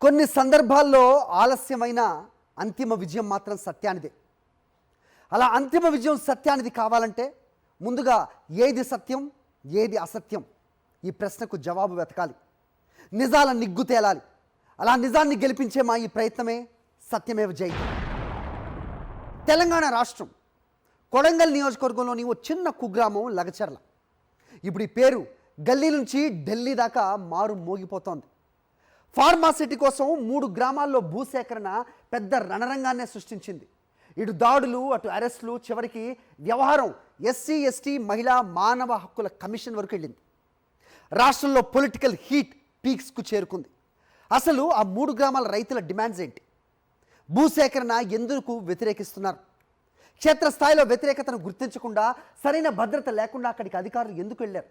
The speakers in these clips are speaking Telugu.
కొన్ని సందర్భాల్లో ఆలస్యమైన అంతిమ విజయం మాత్రం సత్యానిదే. అలా అంతిమ విజయం సత్యానిది కావాలంటే ముందుగా ఏది సత్యం ఏది అసత్యం ఈ ప్రశ్నకు జవాబు వెతకాలి. నిజాల నిగ్గు తేలాలి. అలా నిజాన్ని గెలిపించే మా ఈ ప్రయత్నమే సత్యమేవ జయతే. తెలంగాణ రాష్ట్రం కొడంగల్ నియోజకవర్గంలోని ఓ చిన్న కుగ్రామం లగచర్ల. ఇప్పుడు ఈ పేరు గల్లీ నుంచి ఢిల్లీ దాకా మారు మోగిపోతోంది. ఫార్మాసిటీ కోసం 3 గ్రామాల్లో భూసేకరణ పెద్ద రణరంగాన్నే సృష్టించింది. ఇటు దాడులు అటు అరెస్టులు, చివరికి వ్యవహారం ఎస్సీ ఎస్టీ మహిళా మానవ హక్కుల కమిషన్ వరకు వెళ్ళింది. రాష్ట్రంలో పొలిటికల్ హీట్ పీక్స్కు చేరుకుంది. అసలు ఆ 3 గ్రామాల రైతుల డిమాండ్స్ ఏంటి? భూసేకరణ ఎందుకు వ్యతిరేకిస్తున్నారు? క్షేత్రస్థాయిలో వ్యతిరేకతను గుర్తించకుండా, సరైన భద్రత లేకుండా అక్కడికి అధికారులు ఎందుకు వెళ్ళారు?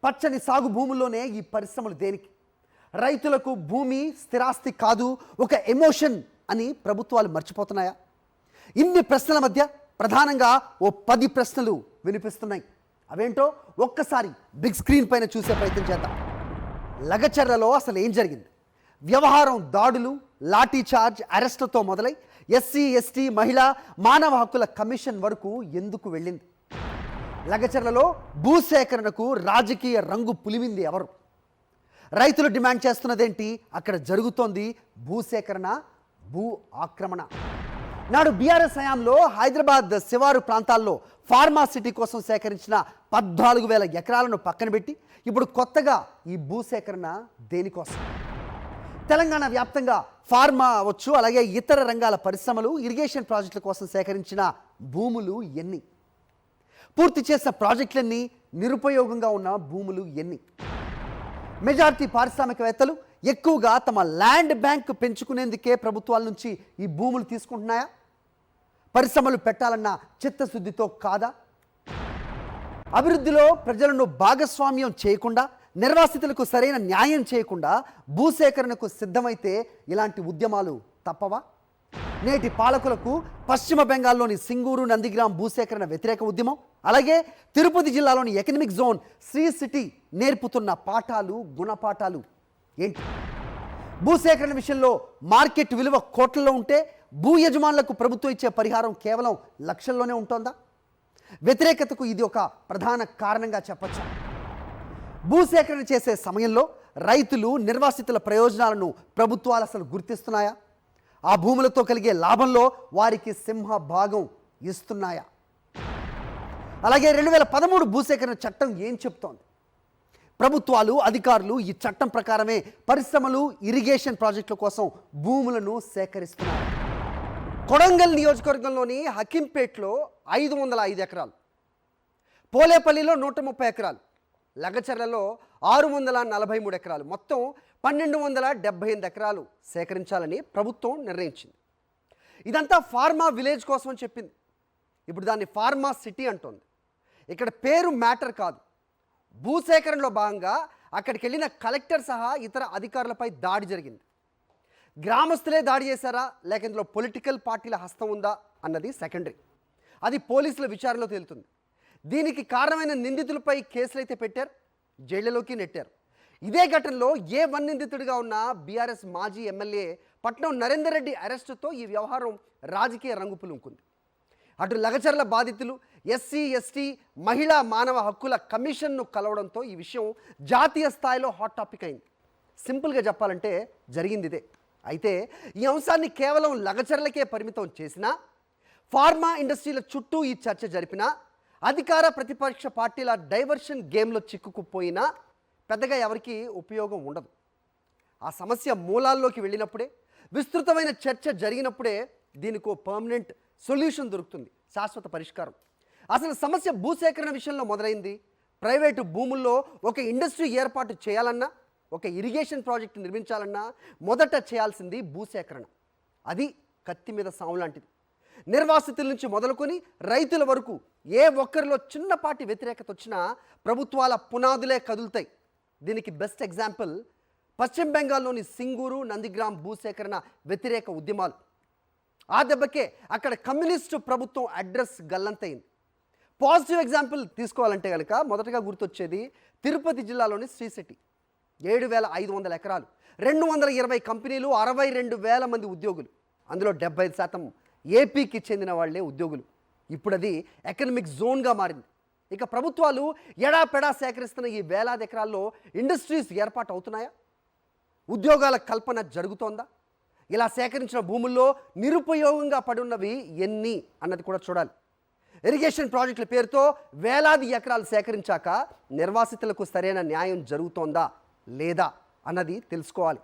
పచ్చని సాగు భూముల్లోనే ఈ పరిశ్రమలు దేనికి? రైతులకు భూమి స్థిరాస్తి కాదు, ఒక ఎమోషన్ అని ప్రభుత్వాలు మర్చిపోతున్నాయా? ఇన్ని ప్రశ్నల మధ్య ప్రధానంగా ఓ 10 ప్రశ్నలు వినిపిస్తున్నాయి. అవేంటో ఒక్కసారి బిగ్ స్క్రీన్ పైన చూసే ప్రయత్నం చేద్దాం. లగచర్లలో అసలు ఏం జరిగింది? వ్యవహారం దాడులు, లాఠీ చార్జ్, అరెస్టులతో మొదలై ఎస్సీ ఎస్టీ మహిళా మానవ హక్కుల కమిషన్ వరకు ఎందుకు వెళ్ళింది? లగచర్లలో భూసేకరణకు రాజకీయ రంగు పులిమింది ఎవరు? రైతులు డిమాండ్ చేస్తున్నదేంటి? అక్కడ జరుగుతోంది భూసేకరణ, భూ ఆక్రమణ. నాడు బీఆర్ఎస్ హయాంలో హైదరాబాద్ శివారు ప్రాంతాల్లో ఫార్మాసిటీ కోసం సేకరించిన 14,000 ఎకరాలను పక్కన పెట్టి ఇప్పుడు కొత్తగా ఈ భూసేకరణ దేనికోసం? తెలంగాణ వ్యాప్తంగా ఫార్మా అవచ్చు, అలాగే ఇతర రంగాల పరిశ్రమలు, ఇరిగేషన్ ప్రాజెక్టుల కోసం సేకరించిన భూములు ఎన్ని? పూర్తి చేసిన ప్రాజెక్టులన్నీ, నిరుపయోగంగా ఉన్న భూములు ఎన్ని? మెజారిటీ పారిశ్రామికవేత్తలు ఎక్కువగా తమ ల్యాండ్ బ్యాంక్ పెంచుకునేందుకే ప్రభుత్వాల నుంచి ఈ భూములు తీసుకుంటున్నాయా? పరిశ్రమలు పెట్టాలన్న చిత్తశుద్ధితో కాదా? అభివృద్ధిలో ప్రజలను భాగస్వామ్యం చేయకుండా, నిర్వాసితులకు సరైన న్యాయం చేయకుండా భూసేకరణకు సిద్ధమైతే ఇలాంటి ఉద్యమాలు తప్పవా? నేటి పాలకులకు పశ్చిమ బెంగాల్లోని సింగూరు నందిగ్రామ్ భూసేకరణ వ్యతిరేక ఉద్యమం, అలాగే తిరుపతి జిల్లాలోని ఎకనమిక్ జోన్ శ్రీ సిటీ నేర్పుతున్న పాఠాలు, గుణపాఠాలు ఏంటి? భూసేకరణ విషయంలో మార్కెట్ విలువ కోట్లలో ఉంటే భూ యజమానులకు ప్రభుత్వం ఇచ్చే పరిహారం కేవలం లక్షల్లోనే ఉంటుందా? వ్యతిరేకతకు ఇది ఒక ప్రధాన కారణంగా చెప్పచ్చా? భూసేకరణ చేసే సమయంలో రైతులు, నిర్వాసితుల ప్రయోజనాలను ప్రభుత్వాలు అసలు గుర్తిస్తున్నాయా? ఆ భూములతో కలిగే లాభంలో వారికి సింహ భాగం ఇస్తున్నాయా? అలాగే 2013 భూసేకరణ చట్టం ఏం చెప్తోంది? ప్రభుత్వాలు, అధికారులు ఈ చట్టం ప్రకారమే పరిశ్రమలు, ఇరిగేషన్ ప్రాజెక్టుల కోసం భూములను సేకరిస్తున్నారు. కొడంగల్ నియోజకవర్గంలోని హకీంపేట్లో 505 ఎకరాలు, పోలేపల్లిలో 130 ఎకరాలు, లగచర్లలో 643 ఎకరాలు, మొత్తం 1278 ఎకరాలు సేకరించాలని ప్రభుత్వం నిర్ణయించింది. ఇదంతా ఫార్మా విలేజ్ కోసం అని చెప్పింది. ఇప్పుడు దాన్ని ఫార్మా సిటీ అంటోంది. ఇక్కడ పేరు మ్యాటర్ కాదు. భూసేకరణలో భాగంగా అక్కడికి వెళ్ళిన కలెక్టర్ సహా ఇతర అధికారులపై దాడి జరిగింది. గ్రామస్తులే దాడి చేశారా, లేక ఇందులో పొలిటికల్ పార్టీల హస్తం ఉందా అన్నది సెకండరీ. అది పోలీసుల విచారణలో తేలుతుంది. దీనికి కారణమైన నిందితులపై కేసులు అయితే పెట్టారు, జైళ్లలోకి నెట్టారు. ఇదే ఘటనలో A1 నిందితుడిగా ఉన్న బీఆర్ఎస్ మాజీ ఎమ్మెల్యే పట్నం నరేందర్ రెడ్డి అరెస్టుతో ఈ వ్యవహారం రాజకీయ రంగు పులుముకుంది. అటు లగచర్ల బాధితులు, ఎస్సీ ఎస్టీ మహిళా మానవ హక్కుల కమిషన్ను కలవడంతో ఈ విషయం జాతీయ స్థాయిలో హాట్ టాపిక్ అయింది. సింపుల్గా చెప్పాలంటే జరిగింది ఇదే. అయితే ఈ అంశాన్ని కేవలం లగచర్లకే పరిమితం చేసినా, ఫార్మా ఇండస్ట్రీల చుట్టూ ఈ చర్చ జరిపినా, అధికార ప్రతిపక్ష పార్టీల డైవర్షన్ గేమ్లో చిక్కుకుపోయినా పెద్దగా ఎవరికి ఉపయోగం ఉండదు. ఆ సమస్య మూలాల్లోకి వెళ్ళినప్పుడే, విస్తృతమైన చర్చ జరిగినప్పుడే దీనికి ఓ పర్మనెంట్ సొల్యూషన్ దొరుకుతుంది, శాశ్వత పరిష్కారం. అసలు సమస్య భూసేకరణ విషయంలో మొదలైంది. ప్రైవేటు భూముల్లో ఒక ఇండస్ట్రీ ఏర్పాటు చేయాలన్నా, ఒక ఇరిగేషన్ ప్రాజెక్టు నిర్మించాలన్నా మొదట చేయాల్సింది భూసేకరణ. అది కత్తి మీద సాము లాంటిది. నిర్వాసితుల నుంచి మొదలుకొని రైతుల వరకు ఏ ఒక్కరిలో చిన్నపాటి వ్యతిరేకత వచ్చినా ప్రభుత్వాల పునాదులే కదులుతాయి. దీనికి బెస్ట్ ఎగ్జాంపుల్ పశ్చిమ బెంగాల్లోని సింగూరు నందిగ్రామ్ భూసేకరణ వ్యతిరేక ఉద్యమాలు. ఆ దెబ్బకే అక్కడ కమ్యూనిస్టు ప్రభుత్వం అడ్రస్ గల్లంతైంది. పాజిటివ్ ఎగ్జాంపుల్ తీసుకోవాలంటే కనుక మొదటగా గుర్తొచ్చేది తిరుపతి జిల్లాలోని శ్రీ సిటీ. 7,500 ఎకరాలు, 220 కంపెనీలు, 62,000 మంది ఉద్యోగులు. అందులో 75% ఏపీకి చెందిన వాళ్లే ఉద్యోగులు. ఇప్పుడు అది ఎకనామిక్ జోన్గా మారింది. ఇక ప్రభుత్వాలు ఎడాపెడా సేకరిస్తున్న ఈ వేలాది ఎకరాల్లో ఇండస్ట్రీస్ ఏర్పాటు అవుతున్నాయా? ఉద్యోగాల కల్పన జరుగుతోందా? ఇలా సేకరించిన భూముల్లో నిరుపయోగంగా పడున్నవి ఎన్ని అన్నది కూడా చూడాలి. ఇరిగేషన్ ప్రాజెక్టుల పేరుతో వేలాది ఎకరాలు సేకరించాక నిర్వాసితులకు సరైన న్యాయం జరుగుతోందా లేదా అన్నది తెలుసుకోవాలి.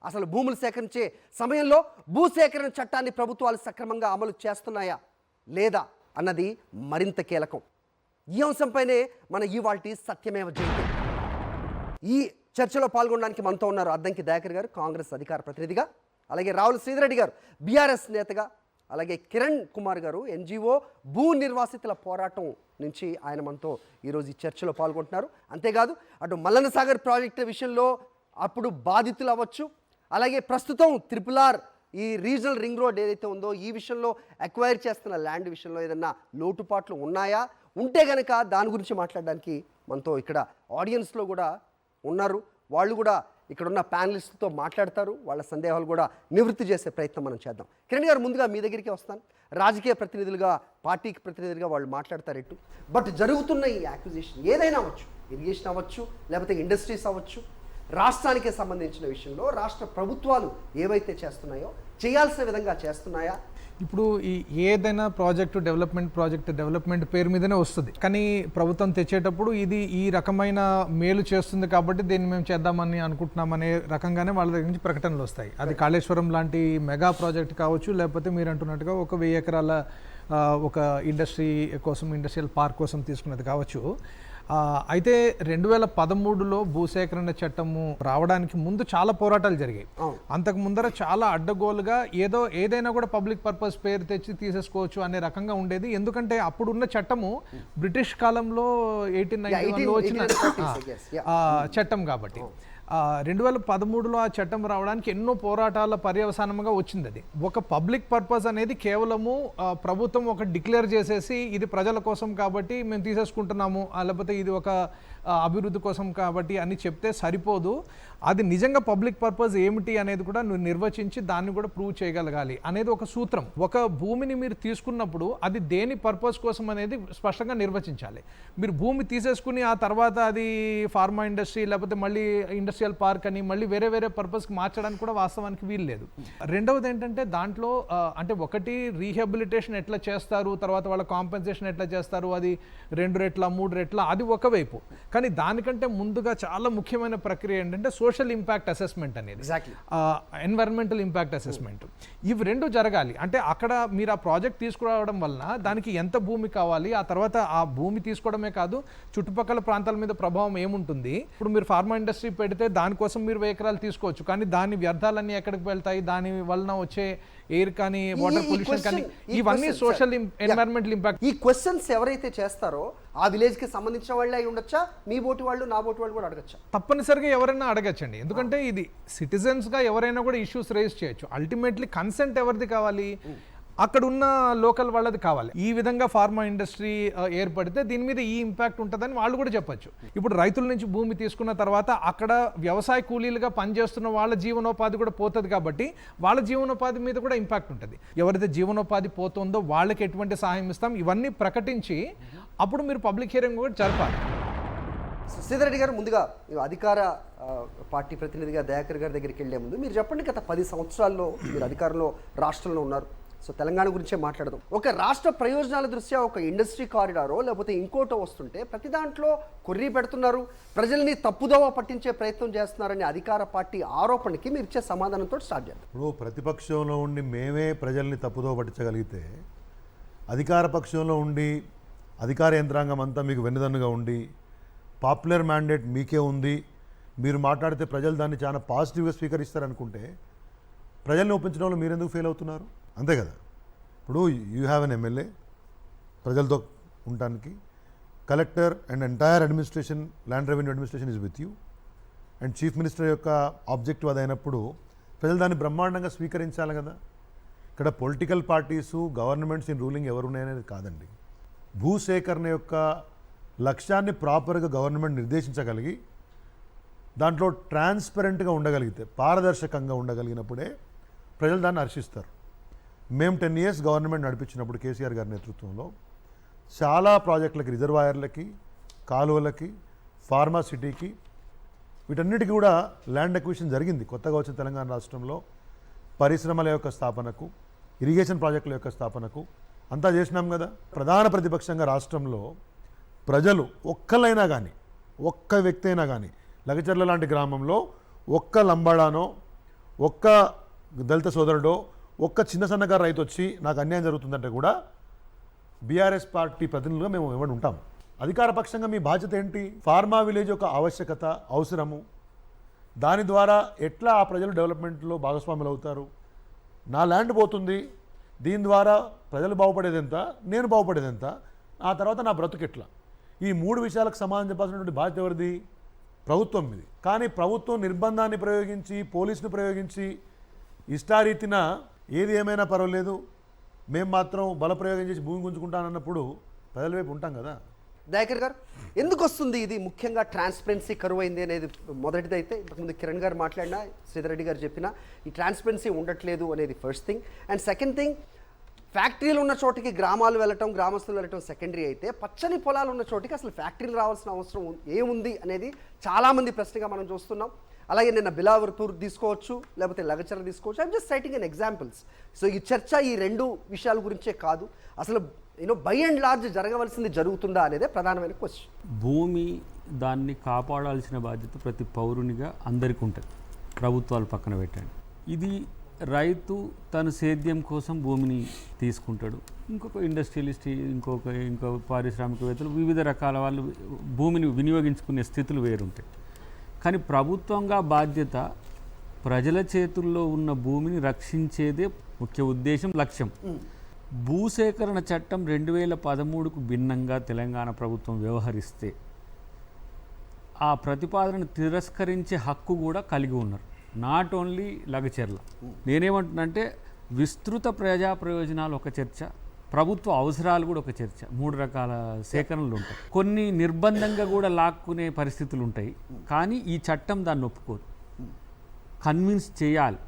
అసలు భూములు సేకరించే సమయంలో భూసేకరణ చట్టాన్ని ప్రభుత్వాలు సక్రమంగా అమలు చేస్తున్నాయా లేదా అన్నది మరింత కీలకం. ఈ అంశంపైనే మన ఇవాల్టి సత్యమేవ జయతే. ఈ చర్చలో పాల్గొనడానికి మనతో ఉన్నారు అద్దంకి దయాకర్ గారు, కాంగ్రెస్ అధికార ప్రతినిధిగా, అలాగే రావుల శ్రీధర్ గారు, బీఆర్ఎస్ నేతగా, అలాగే కిరణ్ కుమార్ గారు, ఎన్జిఓ భూ నిర్వాసితుల పోరాటం నుంచి ఆయన మనతో ఈరోజు ఈ చర్చలో పాల్గొంటున్నారు. అంతేకాదు అటు మల్లన్న సాగర్ ప్రాజెక్టు విషయంలో అప్పుడు బాధితులు అవ్వచ్చు, అలాగే ప్రస్తుతం త్రిపులార్ ఈ రీజనల్ రింగ్ రోడ్ ఏదైతే ఉందో ఈ విషయంలో అక్వైర్ చేస్తున్న ల్యాండ్ విషయంలో ఏదన్నా లోటుపాట్లు ఉన్నాయా, ఉంటే కనుక దాని గురించి మాట్లాడడానికి మనతో ఇక్కడ ఆడియన్స్లో కూడా ఉన్నారు. వాళ్ళు కూడా ఇక్కడ ఉన్న ప్యానలిస్టులతో మాట్లాడతారు, వాళ్ళ సందేహాలు కూడా నివృత్తి చేసే ప్రయత్నం మనం చేద్దాం. కిరణ్ గారు, ముందుగా మీ దగ్గరికి వస్తాను. రాజకీయ ప్రతినిధులుగా, పార్టీకి ప్రతినిధులుగా వాళ్ళు మాట్లాడతారు ఎటు. బట్ జరుగుతున్న ఈ యాక్విజిషన్ ఏదైనా అవ్వచ్చు, ఇరిగేషన్ అవ్వచ్చు, లేకపోతే ఇండస్ట్రీస్ అవ్వచ్చు, రాష్ట్రానికి సంబంధించిన విషయంలో రాష్ట్ర ప్రభుత్వాలు ఏవైతే చేస్తున్నాయో చేయాల్సిన విధంగా చేస్తున్నాయా? ఇప్పుడు ఈ ఏదైనా డెవలప్మెంట్ పేరు మీదనే వస్తుంది, కానీ ప్రభుత్వం తెచ్చేటప్పుడు ఇది ఈ రకమైన మేలు చేస్తుంది కాబట్టి దీన్ని మేము చేద్దామని అనుకుంటున్నామనే రకంగానే వాళ్ళ దగ్గర నుంచి ప్రకటనలు వస్తాయి. అది కాళేశ్వరం లాంటి మెగా ప్రాజెక్ట్ కావచ్చు, లేకపోతే మీరు అంటున్నట్టుగా ఒక 1000 ఎకరాల ఒక ఇండస్ట్రియల్ పార్క్ కోసం తీసుకున్నది కావచ్చు. అయితే 2013లో భూసేకరణ చట్టము రావడానికి ముందు చాలా పోరాటాలు జరిగాయి. అంతకు ముందర చాలా అడ్డగోలుగా ఏదైనా కూడా పబ్లిక్ పర్పస్ పేరు తెచ్చి తీసేసుకోవచ్చు అనే రకంగా ఉండేది. ఎందుకంటే అప్పుడున్న చట్టము బ్రిటిష్ కాలంలో 1891లో వచ్చిన చట్టం కాబట్టి 2013లో ఆ చట్టం రావడానికి ఎన్నో పోరాటాల పర్యవసానంగా వచ్చింది. అది ఒక పబ్లిక్ పర్పస్ అనేది కేవలము ప్రభుత్వం ఒక డిక్లేర్ చేసేసి ఇది ప్రజల కోసం కాబట్టి మేము తీసేసుకుంటున్నాము, లేకపోతే ఇది ఒక అభివృద్ధి కోసం కాబట్టి అని చెప్తే సరిపోదు. అది నిజంగా పబ్లిక్ పర్పస్ ఏమిటి అనేది కూడా నువ్వు నిర్వచించి దాన్ని కూడా ప్రూవ్ చేయగలగాలి అనేది ఒక సూత్రం. ఒక భూమిని మీరు తీసుకున్నప్పుడు అది దేని పర్పస్ కోసం అనేది స్పష్టంగా నిర్వచించాలి. మీరు భూమి తీసేసుకుని ఆ తర్వాత అది ఫార్మా ఇండస్ట్రీ లేకపోతే మళ్ళీ ఇండస్ట్రియల్ పార్క్ అని మళ్ళీ వేరే వేరే పర్పస్కి మార్చడానికి కూడా వాస్తవానికి వీలు లేదు. రెండవది ఏంటంటే దాంట్లో అంటే ఒకటి రీహాబిలిటేషన్ ఎట్లా చేస్తారు, తర్వాత వాళ్ళ కాంపెన్సేషన్ ఎట్లా చేస్తారు, అది 2 రెట్ల 3 రెట్ల, అది ఒకవైపు. కానీ దానికంటే ముందుగా చాలా ముఖ్యమైన ప్రక్రియ ఏంటంటే సోషల్ ఇంపాక్ట్ అసెస్మెంట్ అనేది, ఎన్వైరన్మెంటల్ ఇంపాక్ట్ అసెస్మెంట్. ఇవి రెండు జరగాలి. అంటే అక్కడ మీరు ఆ ప్రాజెక్ట్ తీసుకురావడం వలన దానికి ఎంత భూమి కావాలి, ఆ తర్వాత ఆ భూమి తీసుకోవడమే కాదు చుట్టుపక్కల ప్రాంతాల మీద ప్రభావం ఏముంటుంది. ఇప్పుడు మీరు ఫార్మా ఇండస్ట్రీ పెడితే దానికోసం మీరు 1000 ఎకరాలు తీసుకోవచ్చు, కానీ దాని వ్యర్థాలన్నీ ఎక్కడికి వెళ్తాయి, దాని వలన వచ్చే ఎయిర్ కానీ వాటర్ పొల్యూషన్ కానీ ఇవన్నీ సోషల్ ఎన్వైరన్మెంటల్ ఇంపాక్ట్. ఈ క్వశ్చన్స్ ఎవరైతే చేస్తారో ఆ విలేజ్ కి సంబంధించిన వాళ్ళే అయి ఉండొచ్చా, మీ బోటి వాళ్ళు నా బోటి వాళ్ళు కూడా అడగచ్చా? తప్పనిసరిగా ఎవరైనా అడగచ్చండి, ఎందుకంటే ఇది సిటిజన్స్ గా ఎవరైనా కూడా ఇష్యూస్ రేజ్ చేయొచ్చు. అల్టిమేట్లీ కన్సెంట్ ఎవరిది కావాలి, అక్కడ ఉన్న లోకల్ వాళ్ళది కావాలి. ఈ విధంగా ఫార్మా ఇండస్ట్రీ ఏర్పడితే దీని మీద ఈ ఇంపాక్ట్ ఉంటుందని వాళ్ళు కూడా చెప్పచ్చు. ఇప్పుడు రైతుల నుంచి భూమి తీసుకున్న తర్వాత అక్కడ వ్యవసాయ కూలీలుగా పనిచేస్తున్న వాళ్ళ జీవనోపాధి కూడా పోతుంది కాబట్టి వాళ్ళ జీవనోపాధి మీద కూడా ఇంపాక్ట్ ఉంటుంది. ఎవరైతే జీవనోపాధి పోతుందో వాళ్ళకి ఎటువంటి సహాయం ఇస్తాం ఇవన్నీ ప్రకటించి అప్పుడు మీరు పబ్లిక్ హియరింగ్ కూడా జరపాలి. శ్రీధర్ గారు, ముందుగా అధికార పార్టీ ప్రతినిధిగా దయాకర్ గారి దగ్గరికి వెళ్లే ముందు మీరు చెప్పండి, గత 10 సంవత్సరాల్లో మీరు అధికారంలో రాష్ట్రంలో ఉన్నారు. సో తెలంగాణ గురించే మాట్లాడదాం. ఒక రాష్ట్ర ప్రయోజనాల దృష్ట్యా ఒక ఇండస్ట్రీ కారిడారో లేకపోతే ఇంకోటో వస్తుంటే ప్రతి దాంట్లో కొర్రీ పెడుతున్నారు, ప్రజల్ని తప్పుదోవ పట్టించే ప్రయత్నం చేస్తున్నారనే అధికార పార్టీ ఆరోపణకి మీరు ఇచ్చే సమాధానంతో స్టార్ట్ చేద్దాం. ఇప్పుడు ప్రతిపక్షంలో ఉండి మేమే ప్రజల్ని తప్పుదోవ పట్టించగలిగితే, అధికార పక్షంలో ఉండి అధికార యంత్రాంగం అంతా మీకు వెన్నుదన్నుగా ఉండి పాపులర్ మ్యాండేట్ మీకే ఉంది, మీరు మాట్లాడితే ప్రజలు దాన్ని చాలా పాజిటివ్గా స్వీకరిస్తారనుకుంటే ప్రజల్ని ఒప్పించడంలో మీరు ఎందుకు ఫెయిల్ అవుతున్నారు? అంతే కదా. ఇప్పుడు యూ హ్యావ్ ఎన్ ఎమ్మెల్యే ప్రజలతో ఉండటానికి, collector and entire administration, land revenue administration is with you, and chief minister యొక్క ఆబ్జెక్టివ్ అదైనప్పుడు ప్రజలు దాన్ని బ్రహ్మాండంగా స్వీకరించాలి కదా. ఇక్కడ political parties, governments in ruling ఎవరు ఉన్నాయనేది కాదండి. భూసేకరణ యొక్క లక్ష్యాన్ని ప్రాపర్గా గవర్నమెంట్ నిర్దేశించగలిగి దాంట్లో ట్రాన్స్పరెంట్గా ఉండగలిగితే, పారదర్శకంగా ఉండగలిగినప్పుడే ప్రజలు దాన్ని హర్షిస్తారు. మేము 10 years గవర్నమెంట్ నడిపించినప్పుడు కేసీఆర్ గారి నేతృత్వంలో చాలా ప్రాజెక్టులకి, రిజర్వాయర్లకి, కాలువలకి, ఫార్మాసిటీకి, వీటన్నిటికీ కూడా ల్యాండ్ అక్విజిషన్ జరిగింది. కొత్తగా వచ్చిన తెలంగాణ రాష్ట్రంలో పరిశ్రమల యొక్క స్థాపనకు, ఇరిగేషన్ ప్రాజెక్టుల యొక్క స్థాపనకు అంతా చేసినాం కదా. ప్రధాన ప్రతిపక్షంగా రాష్ట్రంలో ప్రజలు ఒక్కలైనా కానీ, ఒక్క వ్యక్తి అయినా కానీ లగచర్ల లాంటి గ్రామంలో ఒక్క లంబాడానో, ఒక్క దళిత సోదరుడో, ఒక్క చిన్న సన్నకారు రైతు వచ్చి నాకు అన్యాయం జరుగుతుందంటే కూడా బీఆర్ఎస్ పార్టీ ప్రతినిధులుగా మేము ఇవ్వడం ఉంటాం. అధికార పక్షంగా మీ బాధ్యత ఏంటి? ఫార్మా విలేజ్ యొక్క ఆవశ్యకత, అవసరము, దాని ద్వారా ఎట్లా ఆ ప్రజలు డెవలప్మెంట్లో భాగస్వాములు అవుతారు, నా ల్యాండ్ పోతుంది, దీని ద్వారా ప్రజలు బాగుపడేది ఎంత, నేను బాగుపడేది ఎంత, ఆ తర్వాత నా బ్రతుకు ఎట్లా, ఈ 3 విషయాలకు సమాధానం చెప్పాల్సినటువంటి బాధ్యత ఎవరిది? ప్రభుత్వం ఇది. కానీ ప్రభుత్వం నిర్బంధాన్ని ప్రయోగించి, పోలీసుని ప్రయోగించి, ఇష్టారీతిన ఏది ఏమైనా పర్వాలేదు, మేము మాత్రం బలప్రయోగం చేసి భూమి గుంజుకుంటానన్నప్పుడు ప్రజల వైపు ఉంటాం కదా. దయాకర్ గారు, ఎందుకు వస్తుంది ఇది? ముఖ్యంగా ట్రాన్స్పరెన్సీ కరువు అయింది అనేది మొదటిదైతే, ఇంతకుముందు కిరణ్ గారు మాట్లాడినా, శ్రీధర్ రెడ్డి గారు చెప్పినా ఈ ట్రాన్స్పరెన్సీ ఉండట్లేదు అనేది first thing. And second thing, ఫ్యాక్టరీలు ఉన్న చోటికి గ్రామాలు వెళ్ళటం, గ్రామస్తులు వెళ్ళటం సెకండరీ అయితే, పచ్చని పొలాలు ఉన్న చోటికి అసలు ఫ్యాక్టరీలు రావాల్సిన అవసరం ఏముంది అనేది చాలామంది ప్రశ్నగా మనం చూస్తున్నాం. అలాగే నిన్న బిలావర్పూర్ తీసుకోవచ్చు, లేకపోతే లగచర్ల తీసుకోవచ్చు. I'm just citing an examples. So ఈ చర్చ ఈ 2 విషయాల గురించే కాదు, అసలు బై అండ్ లార్జ్ జరగవలసింది జరుగుతుందా అనేదే ప్రధానమైన క్వశ్చన్. భూమి, దాన్ని కాపాడాల్సిన బాధ్యత ప్రతి పౌరునిగా అందరికీ ఉంటుంది, ప్రభుత్వాలు పక్కన పెట్టండి. ఇది రైతు తన సేద్యం కోసం భూమిని తీసుకుంటాడు, ఇంకొక ఇండస్ట్రియలిస్ట్, ఇంకో పారిశ్రామికవేత్తలు, వివిధ రకాల వాళ్ళు భూమిని వినియోగించుకునే స్థితులు వేరుంటాయి. కానీ ప్రభుత్వంగా బాధ్యత ప్రజల చేతుల్లో ఉన్న భూమిని రక్షించేదే ముఖ్య ఉద్దేశం, లక్ష్యం. భూసేకరణ చట్టం 2013కు భిన్నంగా తెలంగాణ ప్రభుత్వం వ్యవహరిస్తే ఆ ప్రతిపాదనను తిరస్కరించే హక్కు కూడా కలిగి ఉన్నారు. Not only Lagacharla. నేనేమంటున్నానంటే విస్తృత ప్రజా ప్రయోజనాలు ఒక చర్చ, ప్రభుత్వ అవసరాలు కూడా ఒక చర్చ. 3 రకాల సేకరణలు ఉంటాయి. కొన్ని నిర్బంధంగా కూడా లాక్కునే పరిస్థితులు ఉంటాయి. కానీ ఈ చట్టం దాన్ని ఒప్పుకోదు. కన్విన్స్ చేయాలి,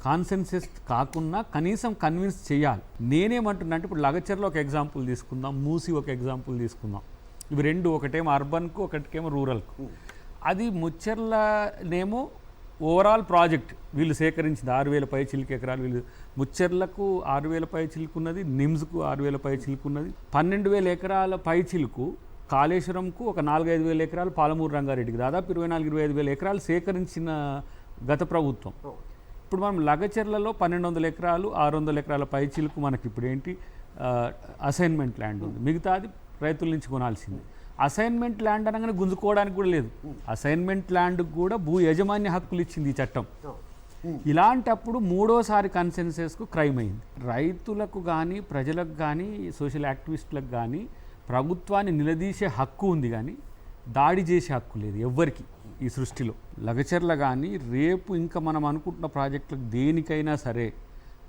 కాన్సెన్సస్ కాకుండా కనీసం కన్విన్స్ చేయాలి. నేనేమంటున్నా అంటే, ఇప్పుడు లగచర్లో ఒక ఎగ్జాంపుల్ తీసుకుందాం, మూసి ఒక ఎగ్జాంపుల్ తీసుకుందాం. ఇవి 2, ఒకటేమో అర్బన్కు, ఒకటికేమో రూరల్కు. అది ముచ్చర్లనేమో ఓవరాల్ ప్రాజెక్ట్ వీళ్ళు సేకరించింది 6,000 పై చిలుకు ఎకరాలు. వీళ్ళు ముచ్చర్లకు 6,000 పై చిలుకు ఉన్నది, నిమ్స్కు 6,000 పై చిలుకు ఉన్నది, 12,000 ఎకరాల పై చిలుకు కాళేశ్వరంకు, ఒక 4-5 ఎకరాలు పాలమూరు రంగారెడ్డికి, దాదాపు 24-25 ఎకరాలు సేకరించిన గత ప్రభుత్వం. ఇప్పుడు మనం లగచర్లలో 1,200 ఎకరాలు, 600 ఎకరాల పై చిలుకు మనకి ఇప్పుడు ఏంటి అసైన్మెంట్ ల్యాండ్ ఉంది, మిగతాది రైతుల నుంచి కొనాల్సింది. అసైన్మెంట్ ల్యాండ్ అనగానే గుంజుకోవడానికి కూడా లేదు. అసైన్మెంట్ ల్యాండ్కి కూడా భూ యజమాన్య హక్కులు ఇచ్చింది ఈ చట్టం. ఇలాంటప్పుడు 3వసారి కన్సెన్సస్కు క్రైమ్ అయింది. రైతులకు కానీ, ప్రజలకు కానీ, సోషల్ యాక్టివిస్టులకు కానీ ప్రభుత్వాన్ని నిలదీసే హక్కు ఉంది, కానీ దాడి చేసే హక్కు లేదు ఎవ్వరికి ఈ సృష్టిలో. లగచర్ల కానీ రేపు ఇంకా మనం అనుకుంటున్న ప్రాజెక్టులకు దేనికైనా సరే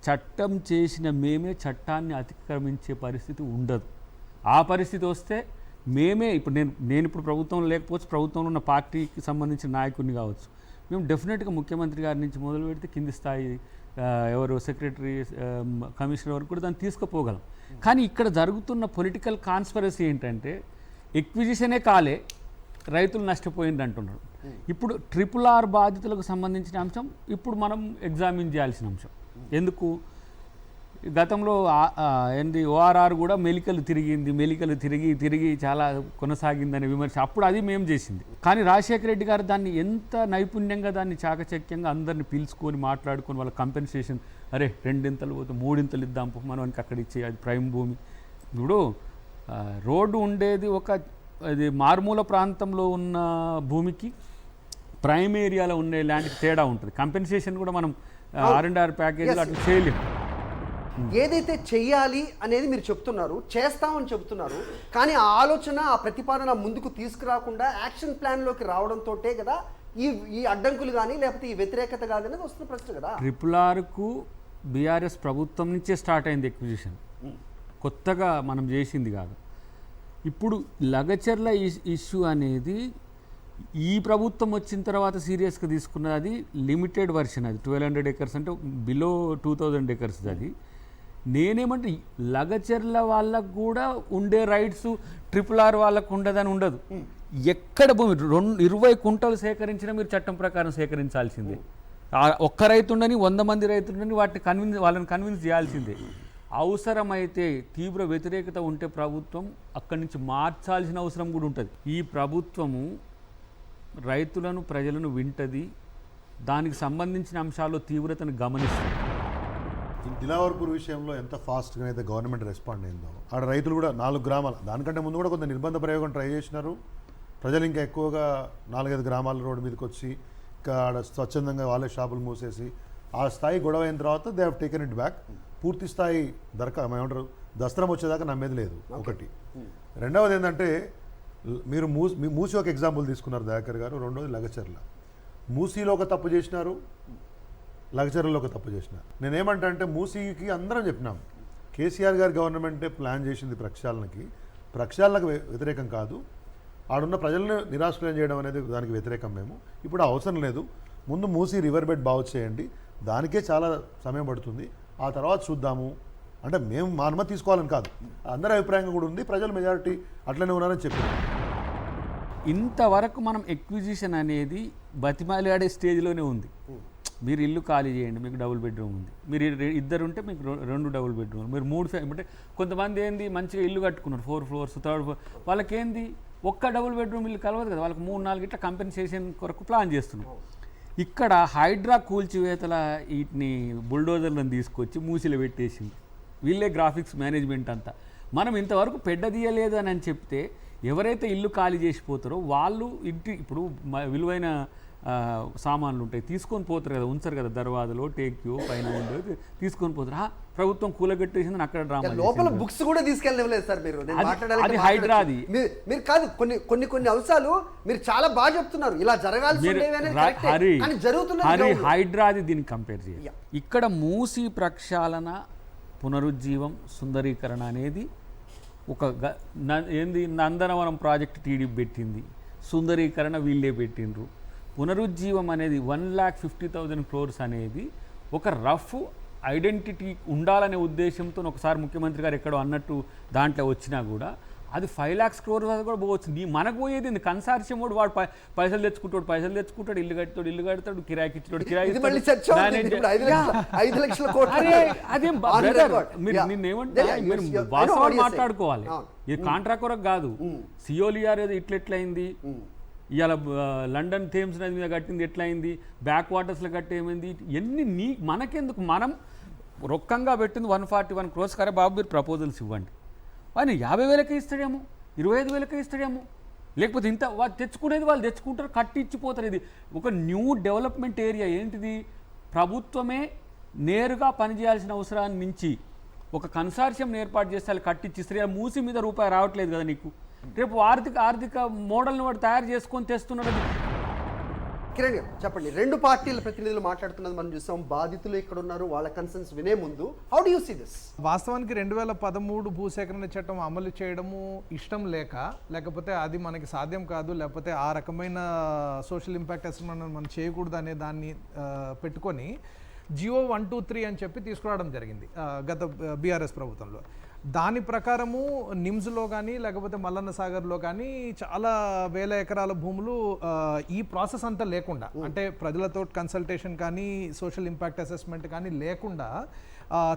చట్టం చేసిన మేమే చట్టాన్ని అతిక్రమించే పరిస్థితి ఉండదు. ఆ పరిస్థితి వస్తే మేమే, ఇప్పుడు నేను ఇప్పుడు ప్రభుత్వంలో లేకపోవచ్చు, ప్రభుత్వంలో ఉన్న పార్టీకి సంబంధించిన నాయకుడిని కావచ్చు, మేము డెఫినెట్గా ముఖ్యమంత్రి గారి నుంచి మొదలు పెడితే కింది స్థాయి ఎవరు సెక్రటరీ, కమిషనర్ వరకు కూడా దాన్ని తీసుకుపోగలం. కానీ ఇక్కడ జరుగుతున్న పొలిటికల్ కాన్స్పరసీ ఏంటంటే, ఎక్విజిషనే కాలే, రైతులు నష్టపోయింది అంటున్నారు. ఇప్పుడు RRR బాధితులకు సంబంధించిన అంశం ఇప్పుడు మనం ఎగ్జామిన్ చేయాల్సిన అంశం. ఎందుకు? గతంలో ORR కూడా మెలికలు తిరిగి చాలా కొనసాగిందనే విమర్శ అప్పుడు అది మేము చేసింది. కానీ రాజశేఖర రెడ్డి గారు దాన్ని ఎంత నైపుణ్యంగా, దాన్ని చాకచక్యంగా అందరిని పిలుచుకొని మాట్లాడుకొని వాళ్ళ కంపెన్సేషన్, అరే 2 ఇంతలు పోతే 3 ఇంతలు ఇద్దాం మనకి అక్కడ ఇచ్చే, అది ప్రైమ్ భూమి. ఇప్పుడు రోడ్డు ఉండేది అది మారుమూల ప్రాంతంలో ఉన్న భూమికి ప్రైమ్ ఏరియాలో ఉండే ల్యాండ్కి తేడా ఉంటుంది. కంపెన్సేషన్ కూడా మనం R&R ప్యాకేజీలో అట్లా చేయలేము. ఏదైతే చెయ్యాలి అనేది మీరు చెప్తున్నారు, చేస్తామని చెబుతున్నారు, కానీ ఆ ఆలోచన, ఆ ప్రతిపాదన ముందుకు తీసుకురాకుండా యాక్షన్ ప్లాన్లోకి రావడంతో కదా ఈ అడ్డంకులు కానీ లేకపోతే ఈ వ్యతిరేకత కాదు అనేది వస్తున్న ప్రశ్న కదా. RRRకు బీఆర్ఎస్ ప్రభుత్వం నుంచే స్టార్ట్ అయింది ఎక్విజిషన్, కొత్తగా మనం చేసింది కాదు. ఇప్పుడు లగచర్ల ఇష్యూ అనేది ఈ ప్రభుత్వం వచ్చిన తర్వాత సీరియస్గా తీసుకున్నది అది లిమిటెడ్ వర్షన్, అది 1200 acres అంటే బిలో 2000 acres అది. నేనేమంటే లగచర్ల వాళ్ళకు కూడా ఉండే రైట్స్ RRR వాళ్ళకు ఉండదని ఉండదు. ఎక్కడ భూమి 20 కుంటలు సేకరించినా మీరు చట్టం ప్రకారం సేకరించాల్సిందే. ఒక్క రైతుండని 100 మంది రైతుండని వాళ్ళని కన్విన్స్ చేయాల్సిందే. అవసరమైతే తీవ్ర వ్యతిరేకత ఉంటే ప్రభుత్వం అక్కడి నుంచి మార్చాల్సిన అవసరం కూడా ఉంటుంది. ఈ ప్రభుత్వము రైతులను ప్రజలను వింటది, దానికి సంబంధించిన అంశాల్లో తీవ్రతను గమనిస్తుంది. ఈ దిలావర్పూర్ విషయంలో ఎంత ఫాస్ట్గా అయితే గవర్నమెంట్ రెస్పాండ్ అయిందో, ఆడ రైతులు కూడా 4 గ్రామాలు, దానికంటే ముందు కూడా కొంత నిర్బంధ ప్రయోగం ట్రై చేసినారు. ప్రజలు ఇంకా ఎక్కువగా 4-5 గ్రామాల రోడ్డు మీదకి వచ్చి ఇంకా ఆడ స్వచ్ఛందంగా వాళ్ళే షాపులు మూసేసి ఆ స్థాయి గొడవ అయిన తర్వాత they have taken it back. పూర్తి స్థాయి ఏమంటారు దసరం వచ్చేదాకా నమ్మేది లేదు ఒకటి. రెండవది ఏంటంటే మీరు మూసి ఒక ఎగ్జాంపుల్ తీసుకున్నారు దయాకర్ గారు. రెండోది లగచర్ల. మూసీలో ఒక తప్పు చేసినారు, లగచర్లలో ఒక తప్పు చేసినారు. నేనేమంటా అంటే మూసీకి అందరం చెప్పినాం, కేసీఆర్ గారి గవర్నమెంటే ప్లాన్ చేసింది ప్రక్షాళనకు వ్యతిరేకం కాదు, ఆడున్న ప్రజలను నిరాశ్రయం చేయడం అనేది దానికి వ్యతిరేకం. మేము ఇప్పుడు అవసరం లేదు, ముందు మూసి రివర్ బెడ్ బాగు చేయండి, దానికే చాలా సమయం పడుతుంది, ఆ తర్వాత చూద్దాము అంటే మేము మా అనుమతి తీసుకోవాలని కాదు, అందరి అభిప్రాయంగా కూడా ఉంది, ప్రజలు మెజారిటీ అట్లనే ఉన్నారని చెప్పారు. ఇంతవరకు మనం ఎక్విజిషన్ అనేది బతిమాలాడే స్టేజ్లోనే ఉంది. మీరు ఇల్లు ఖాళీ చేయండి, మీకు డబుల్ బెడ్రూమ్ ఉంది, మీరు ఇద్దరు ఉంటే మీకు 2 డబుల్ బెడ్రూమ్, మీరు 3 అంటే కొంతమంది ఏంది మంచిగా ఇల్లు కట్టుకున్నారు 4 floors 3rd floor, వాళ్ళకేంది ఒక్క డబుల్ బెడ్రూమ్ ఇల్లు కలవదు కదా, వాళ్ళకి 3-4 ఇట్లా కంపెన్సేషన్ కొరకు ప్లాన్ చేస్తున్నారు. ఇక్కడ హైడ్రా కూల్చివేతల వీటిని బుల్డోజర్లను తీసుకొచ్చి మూసిలో పెట్టేసింది, వీళ్ళే గ్రాఫిక్స్ మేనేజ్మెంట్ అంతా. మనం ఇంతవరకు పెద్దదీయలేదు అని చెప్తే ఎవరైతే ఇల్లు ఖాళీ చేసిపోతారో వాళ్ళు ఇప్పుడు విలువైన సామాన్లు ఉంటాయి తీసుకొని పోతారు కదా, ఉంచరు కదా, దర్వాజలో టేక్యూ పైన ఉండే తీసుకొని పోతారు. ప్రభుత్వం కూలగట్టేసిందని అక్కడ డ్రామా లోపల బుక్స్ కూడా తీసుకెళ్ళలేదు సార్. మీరు అది హైడ్రా, అది మీరు కాదు, కొన్ని అంశాలు మీరు చాలా బాగా చెప్తున్నారు, ఇలా జరగాల్సి జరుగుతున్నాయి. హైడ్రాది దీన్ని కంపేర్ చేయాలి. ఇక్కడ మూసి ప్రక్షాళన, పునరుజ్జీవం, సుందరీకరణ అనేది ఒక ఏంది నందనవనం ప్రాజెక్ట్ టీడీపీ పెట్టింది, సుందరీకరణ వీళ్ళే పెట్టిండ్రు. పునరుజ్జీవం అనేది 1,50,000 crores అనేది ఒక రఫ్ ఐడెంటిటీ ఉండాలనే ఉద్దేశంతో ఒకసారి ముఖ్యమంత్రి గారు ఎక్కడో అన్నట్టు దాంట్లో వచ్చినా కూడా అది 5 lakhs crores కూడా పోవచ్చు. మనకు పోయేది కన్సార్షియం వాడు పైసలు తెచ్చుకుంటాడు, ఇల్లు కడతాడు, కిరాయికి ఇచ్చాడు, వాస్తవాలు మాట్లాడుకోవాలి. ఇది కాంట్రాక్ట్ కొరకు కాదు. సియోలియార్ ఇట్లెట్లయింది, ఇవాళ లండన్ థేమ్స్ నది మీద కట్టింది ఎట్లయింది, బ్యాక్ వాటర్స్లో కట్టి ఏమైంది, ఎన్ని మనకెందుకు, మనం రొక్కంగా పెట్టింది 141 crores. కరే బాబు మీరు ప్రపోజల్స్ ఇవ్వండి, ఆయన 50,000కే ఇస్తాడేమో, 25,000కే ఇస్తాడేమో, లేకపోతే ఇంత వాళ్ళు తెచ్చుకునేది వాళ్ళు తెచ్చుకుంటారు, కట్టి ఇచ్చిపోతారు. ఇది ఒక న్యూ డెవలప్మెంట్ ఏరియా. ఏంటిది, ప్రభుత్వమే నేరుగా పనిచేయాల్సిన అవసరాన్ని మించి ఒక కన్సార్షియం ఏర్పాటు చేస్తే వాళ్ళు కట్టిచ్చిస్తారు. మూసి మీద రూపాయి రావట్లేదు కదా నీకు, రేపు ఆర్థిక మోడల్ని వాడు తయారు చేసుకొని తెస్తున్నాడు. కిరణ్ గారు చెప్పండి, 2 పార్టీల ప్రతినిధులు మాట్లాడుతున్నది మనం చూసాం, బాధితులు ఇక్కడ ఉన్నారు, వాళ్ళ కన్సర్న్స్ వినే ముందు how do you see this? వాస్తవానికి 2013 భూసేకరణ చట్టం అమలు చేయడము ఇష్టం లేకపోతే అది మనకి సాధ్యం కాదు, లేకపోతే ఆ రకమైన సోషల్ ఇంపాక్ట్ అసెస్మెంట్ మనం చేయకూడదు అనే దాన్ని పెట్టుకొని జియో 123 అని చెప్పి తీసుకురావడం జరిగింది గత బీఆర్ఎస్ ప్రభుత్వంలో. దాని ప్రకారము నిమ్స్లో కానీ లేకపోతే మల్లన్న సాగర్లో కానీ చాలా వేల ఎకరాల భూములు ఈ ప్రాసెస్ అంతా లేకుండా, అంటే ప్రజలతో కన్సల్టేషన్ కానీ సోషల్ ఇంపాక్ట్ అసెస్మెంట్ కానీ లేకుండా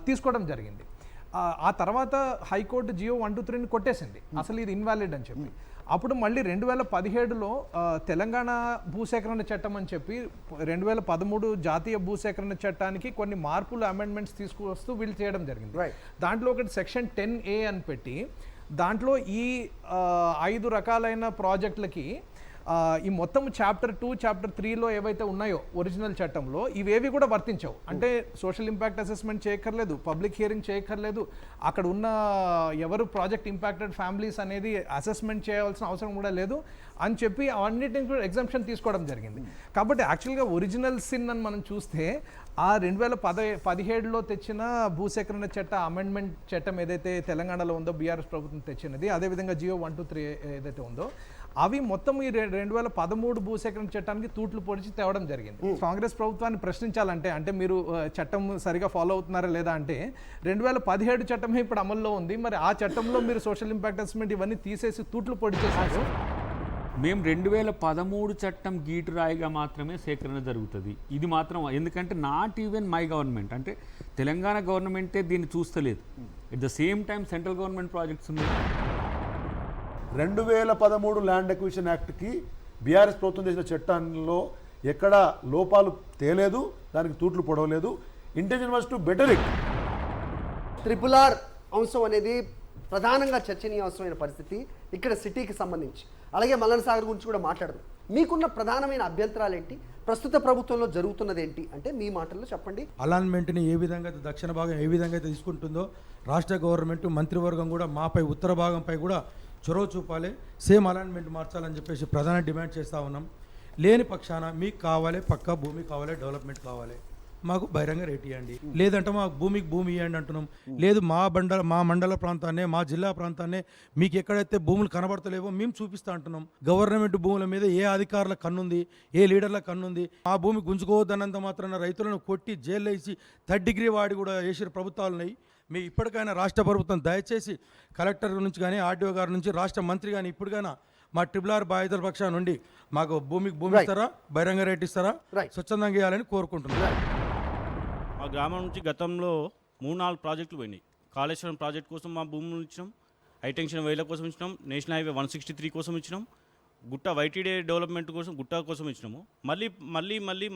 తీసుకోవడం జరిగింది. ఆ తర్వాత హైకోర్టు జియో 123ని కొట్టేసింది, అసలు ఇది ఇన్వాలిడ్ అని చెప్పి. అప్పుడు మళ్ళీ 2017లో తెలంగాణ భూసేకరణ చట్టం అని చెప్పి 2013 జాతీయ భూసేకరణ చట్టానికి కొన్ని మార్పులు అమెండ్మెంట్స్ తీసుకువస్తూ వీళ్ళు చేయడం జరిగింది. దాంట్లో ఒకటి సెక్షన్ 10A అని పెట్టి దాంట్లో ఈ 5 రకాలైన ప్రాజెక్టులకి ఈ మొత్తం చాప్టర్ 2, చాప్టర్ 3లో ఏవైతే ఉన్నాయో ఒరిజినల్ చట్టంలో ఇవేవి కూడా వర్తించవు. అంటే సోషల్ ఇంపాక్ట్ అసెస్మెంట్ చేయక్కర్లేదు, పబ్లిక్ హియరింగ్ చేయక్కర్లేదు, అక్కడ ఉన్న ఎవరు ప్రాజెక్ట్ ఇంపాక్టెడ్ ఫ్యామిలీస్ అనేది అసెస్మెంట్ చేయాల్సిన అవసరం కూడా లేదు అని చెప్పి అన్నిటిని కూడా ఎగ్జంప్షన్ తీసుకోవడం జరిగింది. కాబట్టి యాక్చువల్గా ఒరిజినల్ సిన్ అని మనం చూస్తే ఆ 2017లో తెచ్చిన భూసేకరణ చట్ట అమెండ్మెంట్ చట్టం ఏదైతే తెలంగాణలో ఉందో బీఆర్ఎస్ ప్రభుత్వం తెచ్చినది, అదేవిధంగా జియో 123 ఏదైతే ఉందో అవి మొత్తం ఈ 2013 భూసేకరణ చట్టానికి తూట్లు పొడిచి తేవడం జరిగింది. కాంగ్రెస్ ప్రభుత్వాన్ని ప్రశ్నించాలంటే, అంటే మీరు చట్టం సరిగా ఫాలో అవుతున్నారా లేదా అంటే, 2017 చట్టమే ఇప్పుడు అమల్లో ఉంది. మరి ఆ చట్టంలో మీరు సోషల్ ఇంపాక్ట్ అసెస్మెంట్ ఇవన్నీ తీసేసి తూట్లు పొడిచేసారు. మేము 2013 చట్టం గీటురాయిగా మాత్రమే సేకరణ జరుగుతుంది. ఇది మాత్రం ఎందుకంటే నాట్ ఈవెన్ మై గవర్నమెంట్, అంటే తెలంగాణ గవర్నమెంటే దీన్ని చూస్తలేదు. At the same time central government projects ఉన్నాయి. 2013 ల్యాండ్ అక్విజిషన్ యాక్ట్కి బీఆర్ఎస్ ప్రభుత్వం చేసిన చట్టంలో ఎక్కడ లోపాలు తేలేదు, దానికి తూట్లు పొడవలేదు. Intention was to better it. RRR అంశం అనేది ప్రధానంగా చర్చనీయాంశమైన పరిస్థితి ఇక్కడ సిటీకి సంబంధించి. అలాగే మల్లన్న సాగర్ గురించి కూడా మాట్లాడదాం. మీకున్న ప్రధానమైన అభ్యంతరాలు ఏంటి, ప్రస్తుత ప్రభుత్వంలో జరుగుతున్నది ఏంటి అంటే మీ మాటల్లో చెప్పండి. అలాన్మెంట్ని ఏ విధంగా అయితే దక్షిణ భాగం ఏ విధంగా అయితే తీసుకుంటుందో రాష్ట్ర గవర్నమెంట్ మంత్రివర్గం కూడా మాపై ఉత్తర భాగంపై కూడా చొరవ చూపాలి, సేమ్ అలాన్మెంట్ మార్చాలని చెప్పేసి ప్రధాన డిమాండ్ చేస్తూ ఉన్నాం. లేని పక్షాన మీకు కావాలి, పక్కా భూమి కావాలి, డెవలప్మెంట్ కావాలి, మాకు బహిరంగ రేట్ ఇవ్వండి. లేదంటే మా భూమికి భూమి ఇవ్వండి అంటున్నాం. లేదు మా మండల ప్రాంతాన్నే, మా జిల్లా ప్రాంతాన్నే మీకు ఎక్కడైతే భూములు కనబడతలేవో మేము చూపిస్తా అంటున్నాం. గవర్నమెంట్ భూముల మీద ఏ అధికారుల కన్నుంది, ఏ లీడర్ల కన్నుంది? ఆ భూమి గుంజుకోవద్దన్నంత మాత్రాన రైతులను కొట్టి జైల్లో వేసి 3rd డిగ్రీ వాడి కూడా వేసిన ప్రభుత్వాలు ఉన్నాయి. మీ ఇప్పటికైనా రాష్ట్ర ప్రభుత్వం దయచేసి కలెక్టర్ నుంచి కానీ, ఆర్డీఓ గారి నుంచి, రాష్ట్ర మంత్రి కానీ ఇప్పటికైనా మా RRR బాధితుల పక్షాన నుండి మాకు భూమికి భూమి ఇస్తారా, బహిరంగ రేట్ ఇస్తారా, స్వచ్ఛందంగా ఇవ్వాలని కోరుకుంటున్నాం. మా గ్రామం నుంచి గతంలో 3-4 ప్రాజెక్టులు పోయినాయి. కాళేశ్వరం ప్రాజెక్ట్ కోసం మా భూములు ఇచ్చినాం, హైటెన్షన్ వైల కోసం ఇచ్చినాం, నేషనల్ హైవే 163 కోసం ఇచ్చినాం, గుట్ట వైటీడే డెవలప్మెంట్ కోసం గుట్ట కోసం ఇచ్చినాము. మళ్ళీ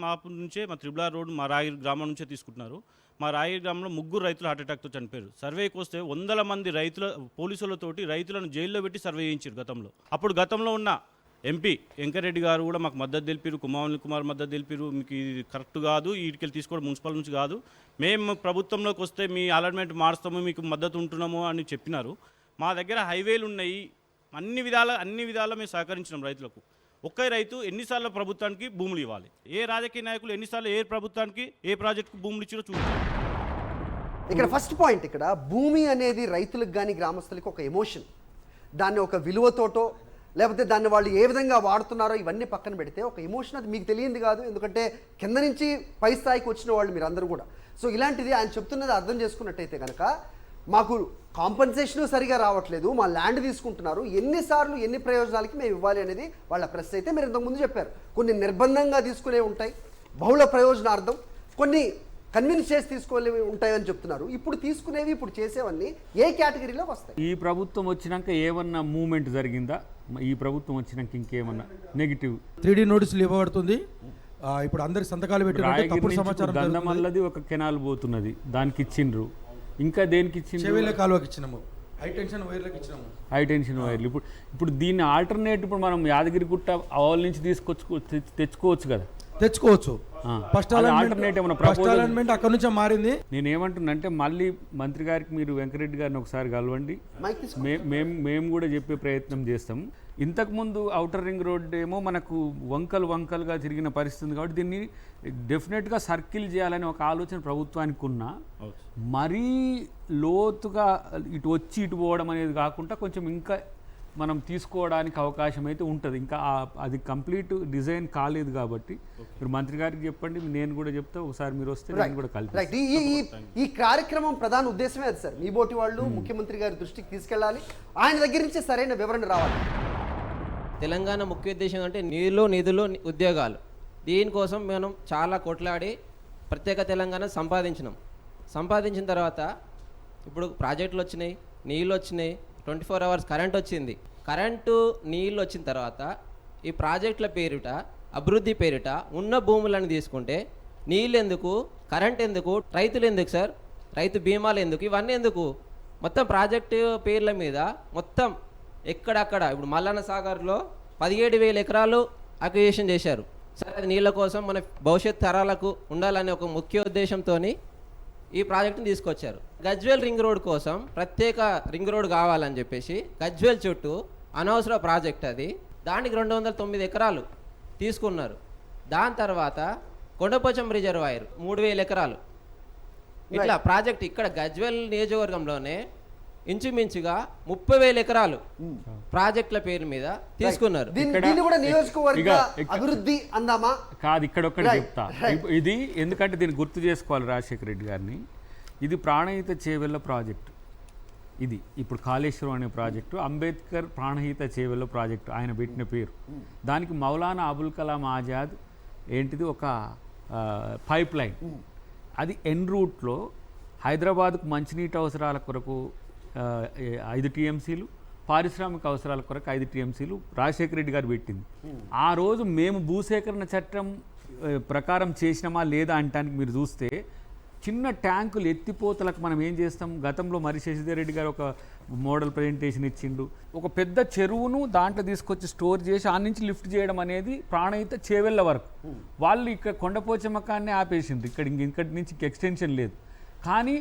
మా నుంచే మా RRR రోడ్ మా రాయి గ్రామం నుంచే తీసుకుంటున్నారు. మా రాయి గ్రామంలో 3 రైతులు హార్ట్అటాక్తో చనిపోయారు. సర్వేకి వస్తే 100 మంది పోలీసులతోటి రైతులను జైల్లో పెట్టి సర్వే చేయించారు గతంలో. అప్పుడు గతంలో ఉన్న ఎంపీ వెంకరెడ్డి గారు కూడా మాకు మద్దతు తెలిపారు, కుమార్ మద్దతు తెలిపారు. మీకు ఇది కరెక్ట్ కాదు, వీటికి తీసుకోవడం మున్సిపల్ నుంచి కాదు, మేము ప్రభుత్వంలోకి వస్తే మీ అలాట్మెంట్ మారుస్తాము, మీకు మద్దతు ఉంటున్నాము అని చెప్పినారు. మా దగ్గర హైవేలు ఉన్నాయి, అన్ని విధాలా మేము సహకరించినాం రైతులకు. ఒకే రైతు ఎన్నిసార్లు ప్రభుత్వానికి భూములు ఇవ్వాలి, ఏ రాజకీయ నాయకులు ఎన్నిసార్లు ఏ ప్రభుత్వానికి ఏ ప్రాజెక్టుకు భూములు ఇచ్చినా చూడాలి. ఇక్కడ ఫస్ట్ పాయింట్, ఇక్కడ భూమి అనేది రైతులకు కానీ గ్రామస్తులకి ఒక ఎమోషన్. దాన్ని ఒక విలువతోటో లేకపోతే దాన్ని వాళ్ళు ఏ విధంగా వాడుతున్నారో ఇవన్నీ పక్కన పెడితే ఒక ఎమోషన్, అది మీకు తెలియంది కాదు, ఎందుకంటే కింద నుంచి పై స్థాయికి వచ్చిన వాళ్ళు మీరు అందరూ కూడా. సో ఇలాంటిది ఆయన చెప్తున్నది అర్థం చేసుకున్నట్టయితే కనుక మాకు కాంపన్సేషన్ సరిగా రావట్లేదు, మా ల్యాండ్ తీసుకుంటున్నారు, ఎన్నిసార్లు ఎన్ని ప్రయోజనాలకి మేము ఇవ్వాలి అనేది వాళ్ళ ప్రెస్ అయితే మీరు ఇంతకుముందు చెప్పారు. కొన్ని నిర్బంధంగా తీసుకునే ఉంటాయి, బహుళ ప్రయోజనార్థం, కొన్ని కన్విన్స్ చేసి తీసుకోలేవి ఉంటాయని చెప్తున్నారు. ఇప్పుడు తీసుకునేవి, ఇప్పుడు చేసేవన్నీ ఏ కేటగిరీలో వస్తాయి? ఈ ప్రభుత్వం వచ్చినాక ఏమన్నా మూవ్మెంట్ జరిగిందా? ఈ ప్రభుత్వం వచ్చినాక ఇంకేమన్నా నెగిటివ్ 3D నోటీసులు ఇవ్వబడుతుంది. ఇప్పుడు అందరి సంతకాలు పెట్టి తప్పుడు సమాచారం గంధమల్లది ఒక కెనాల్ పోతున్నది, దానికి ఇచ్చిండ్రు. ఇంకా దేనికి ఇచ్చిండ్రు? చెవిల కాలువకి ఇచ్చినాము, హైటెన్షన్ వైర్లకు ఇచ్చినాము. హైటెన్షన్ వైర్లు ఇప్పుడు దీన్ని ఆల్టర్నేట్ ఇప్పుడు మనం యాదగిరిగుట్ట అవల్ నుంచి తెచ్చుకోవచ్చు కదా, తెచ్చుకోవచ్చు. ఫస్ట్ అలాట్మెంట్ అక్కడ నుంచే మారింది. నేను ఏమంటున్నానంటే మళ్ళీ మంత్రి గారికి మీరు వెంకరెడ్డి గారిని ఒకసారి కలవండి, మేము కూడా చెప్పే ప్రయత్నం చేస్తాం. ఇంతకుముందు ఔటర్ రింగ్ రోడ్ ఏమో మనకు వంకలుగా తిరిగిన పరిస్థితి కాబట్టి దీన్ని డెఫినెట్గా సర్కిల్ చేయాలని ఒక ఆలోచన ప్రభుత్వానికి ఉన్నా, మరీ లోతుగా ఇటు వచ్చి ఇటు పోవడం అనేది కాకుండా కొంచెం ఇంకా మనం తీసుకోవడానికి అవకాశం అయితే ఉంటుంది. ఇంకా అది కంప్లీట్ డిజైన్ కాలేదు కాబట్టి మీరు మంత్రి గారికి చెప్పండి, నేను కూడా చెప్తా, ఒకసారి మీరు వస్తే నేను కూడా కలిపి. ఈ కార్యక్రమం ప్రధాన ఉద్దేశమే అది సార్. మీ బోటి వాళ్ళు ముఖ్యమంత్రి గారి దృష్టికి తీసుకెళ్ళాలి, ఆయన దగ్గర నుంచి సరైన వివరణ రావాలి. తెలంగాణ ముఖ్య ఉద్దేశం అంటే నీళ్ళు, నిధులు, ఉద్యోగాలు. దీనికోసం మనం చాలా కొట్లాడి ప్రత్యేక తెలంగాణ సంపాదించిన తర్వాత ఇప్పుడు ప్రాజెక్టులు వచ్చినాయి, నీళ్ళు వచ్చినాయి, 24 hours కరెంట్ వచ్చింది. కరెంటు నీళ్ళు వచ్చిన తర్వాత ఈ ప్రాజెక్టుల పేరిట, అభివృద్ధి పేరిట ఉన్న భూములను తీసుకుంటే నీళ్ళు ఎందుకు, కరెంట్ ఎందుకు, రైతులు ఎందుకు సార్, రైతు బీమాలు ఎందుకు, ఇవన్నీ ఎందుకు? మొత్తం ప్రాజెక్టు పేర్ల మీద మొత్తం ఎక్కడక్కడ ఇప్పుడు మల్లన్న సాగర్లో 17,000 ఎకరాలు అక్విజిషన్ చేశారు సార్. అది నీళ్ళ కోసం మన భవిష్యత్ తరాలకు ఉండాలనే ఒక ముఖ్య ఉద్దేశంతో ఈ ప్రాజెక్టుని తీసుకొచ్చారు. గజ్వేల్ రింగ్ రోడ్ కోసం ప్రత్యేక రింగ్ రోడ్ కావాలని చెప్పేసి గజ్వేల్ చుట్టూ అనవసర ప్రాజెక్ట్ అది, దానికి 209 ఎకరాలు తీసుకున్నారు. దాని తర్వాత కొండపోచం రిజర్వాయర్ 3,000 ఎకరాలు. ఇట్లా ప్రాజెక్ట్ ఇక్కడ గజ్వేల్ నియోజకవర్గంలోనే ఇంచుమించుగా 30,000 ఎకరాలు ప్రాజెక్టుల పేరు మీద తీసుకున్నారు. దీన్ని కూడా నియోజకవర్గ అభివృద్ధి అందామా? కాదు, ఇక్కడ ఒక్కటి చెప్తా. ఇది ఎందుకంటే దీన్ని గుర్తు చేసుకోవాలి రాజశేఖర రెడ్డి గారిని. ఇది ప్రాణహిత చేవెళ్ళ ప్రాజెక్టు. ఇది ఇప్పుడు కాళేశ్వరం అనే ప్రాజెక్టు అంబేద్కర్ ప్రాణహిత చేవెళ్ళ ప్రాజెక్టు ఆయన పెట్టిన పేరు. దానికి మౌలానా అబుల్ కలాం ఆజాద్ ఏంటిది ఒక పైప్ లైన్. అది ఎన్ రూట్లో హైదరాబాద్కు మంచినీటి అవసరాల కొరకు 5 టీఎంసీలు, పారిశ్రామిక అవసరాల కొరకు 5 టీఎంసీలు రాజశేఖర రెడ్డి గారు పెట్టింది. ఆ రోజు మేము భూసేకరణ చట్టం ప్రకారం చేసినామా లేదా అంటానికి మీరు చూస్తే చిన్న ట్యాంకులు ఎత్తిపోతలకు మనం ఏం చేస్తాం, గతంలో మరి శశిధర్ రెడ్డి గారు ఒక మోడల్ ప్రజెంటేషన్ ఇచ్చిండు. ఒక పెద్ద చెరువును దాంట్లో తీసుకొచ్చి స్టోర్ చేసి ఆ నుంచి లిఫ్ట్ చేయడం అనేది ప్రాణహిత చేవెళ్ళ వరకు. వాళ్ళు ఇక్కడ కొండపోచమ్మకాన్ని ఆపేసిండ్రు, ఇంకటి నుంచి ఎక్స్టెన్షన్ లేదు. కానీ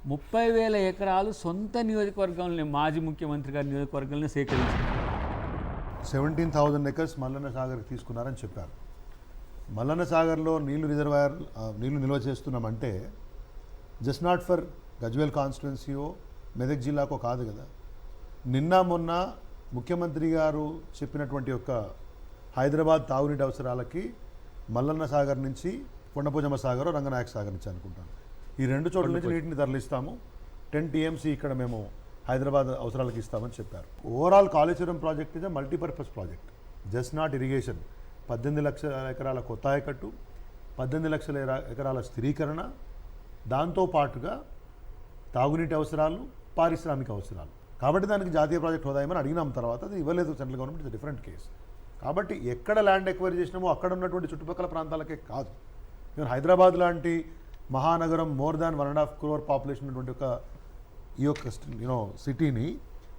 30,000 ఎకరాలు సొంత నియోజకవర్గంలో మాజీ ముఖ్యమంత్రి గారి నియోజకవర్గంలో సేకరించారు. 17,000 ఎకర్స్ మల్లన్న సాగర్కి తీసుకున్నారని చెప్పారు. మల్లన్న సాగర్లో నీళ్లు రిజర్వాయర్ నీళ్లు నిల్వ చేస్తున్నామంటే జస్ట్ నాట్ ఫర్ గజ్వేల్ కాన్స్టిట్యున్సీయో మెదక్ జిల్లాకో కాదు కదా. నిన్న మొన్న ముఖ్యమంత్రి గారు చెప్పినటువంటి యొక్క హైదరాబాద్ తాగునీటి అవసరాలకి మల్లన్న సాగర్ నుంచి కొండపోచమ్మ సాగర్, రంగనాయక సాగర్ నుంచి అనుకుంటాను ఈ 2 చోట్ల నుంచి నీటిని తరలిస్తాము. 10 టీఎంసీ ఇక్కడ మేము హైదరాబాద్ అవసరాలకు ఇస్తామని చెప్పారు. Overall Kaleshwaram project is multipurpose project, just not irrigation. 18 లక్షల ఎకరాల కొత్త ఆయకట్టు, 18 లక్షల ఎకరాల స్థిరీకరణ, దాంతో పాటుగా తాగునీటి అవసరాలు, పారిశ్రామిక అవసరాలు. కాబట్టి దానికి జాతీయ ప్రాజెక్ట్ హోదా ఇవ్వమని అడిగినాం. తర్వాత అది ఇవ్వలేదు central government, it's different case. కాబట్టి ఎక్కడ ల్యాండ్ ఎక్వైర్ చేసినామో అక్కడ ఉన్నటువంటి చుట్టుపక్కల ప్రాంతాలకే కాదు, ఈవెన్ హైదరాబాద్ లాంటి మహానగరం మోర్ దాన్ 1.5 crore పాపులేషన్ ఉన్నటువంటి ఈ యొక్క సిటీని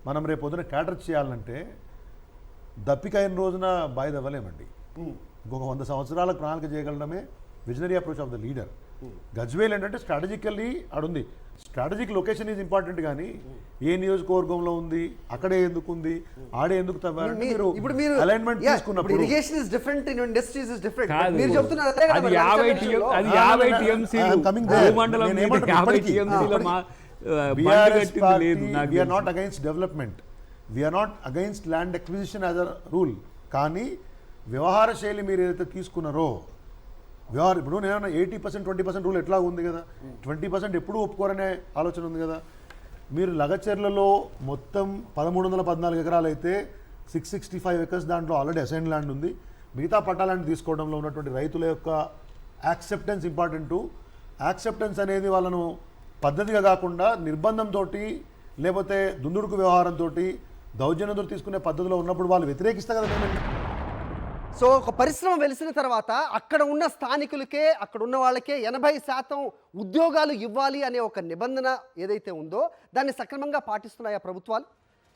మనం రేపు పొద్దున క్యాటర్ చేయాలంటే దప్పికైన రోజున బాయిద అవ్వలేమండి. ఇంకొక 100 సంవత్సరాలకు ప్రణాళిక చేయగలడమే visionary approach of the leader. Gajwel ఏంటంటే స్ట్రాటజికల్లీ ఆడుంది. స్ట్రాటజిక్ లొకేషన్ ఈజ్ ఇంపార్టెంట్, కానీ ఏ నియోజకవర్గంలో ఉంది, అక్కడే ఎందుకు ఉంది, ఆడే ఎందుకు తవ్వారంటే ఇప్పుడు మీరు అలైన్మెంట్ తీసుకున్నప్పుడు irrigation is different, industries is different. కాదు. మీరు చెప్తున్నారు అదే కదా అది మరి 50 రాష్ట్ర అది విషయంలో. 50 టీఎంసీలు భూమండలం మీద 50 టీఎంసీల లేదు. We are not against development. We are not against land acquisition as a rule. కానీ వ్యవహార శైలి మీరు ఏదైతే తీసుకున్నారో ఇప్పుడు నేను 80% 20% రూల్ ఎట్లా ఉంది కదా, 20% ఎప్పుడు ఒప్పుకోరనే ఆలోచన ఉంది కదా. మీరు లగచర్లలో మొత్తం 1314 ఎకరాలు అయితే 665 ఎకర్స్ దాంట్లో ఆల్రెడీ అసైన్ ల్యాండ్ ఉంది. మిగతా పట్టాలను తీసుకోవడంలో ఉన్నటువంటి రైతుల యొక్క యాక్సెప్టెన్స్ ఇంపార్టెంట్. యాక్సెప్టెన్స్ అనేది వాళ్ళను పద్ధతిగా కాకుండా నిర్బంధంతో లేకపోతే దుందుడుకు వ్యవహారంతో దౌర్జన్యంతో తీసుకునే పద్ధతిలో ఉన్నప్పుడు వాళ్ళు వ్యతిరేకిస్తారు కదా. మేము సో ఒక పరిశ్రమ వెలిసిన తర్వాత అక్కడ ఉన్న స్థానికులకే, అక్కడ ఉన్న వాళ్ళకే 80% ఉద్యోగాలు ఇవ్వాలి అనే ఒక నిబంధన ఏదైతే ఉందో దాన్ని సక్రమంగా పాటిస్తున్నాయా ప్రభుత్వాలు?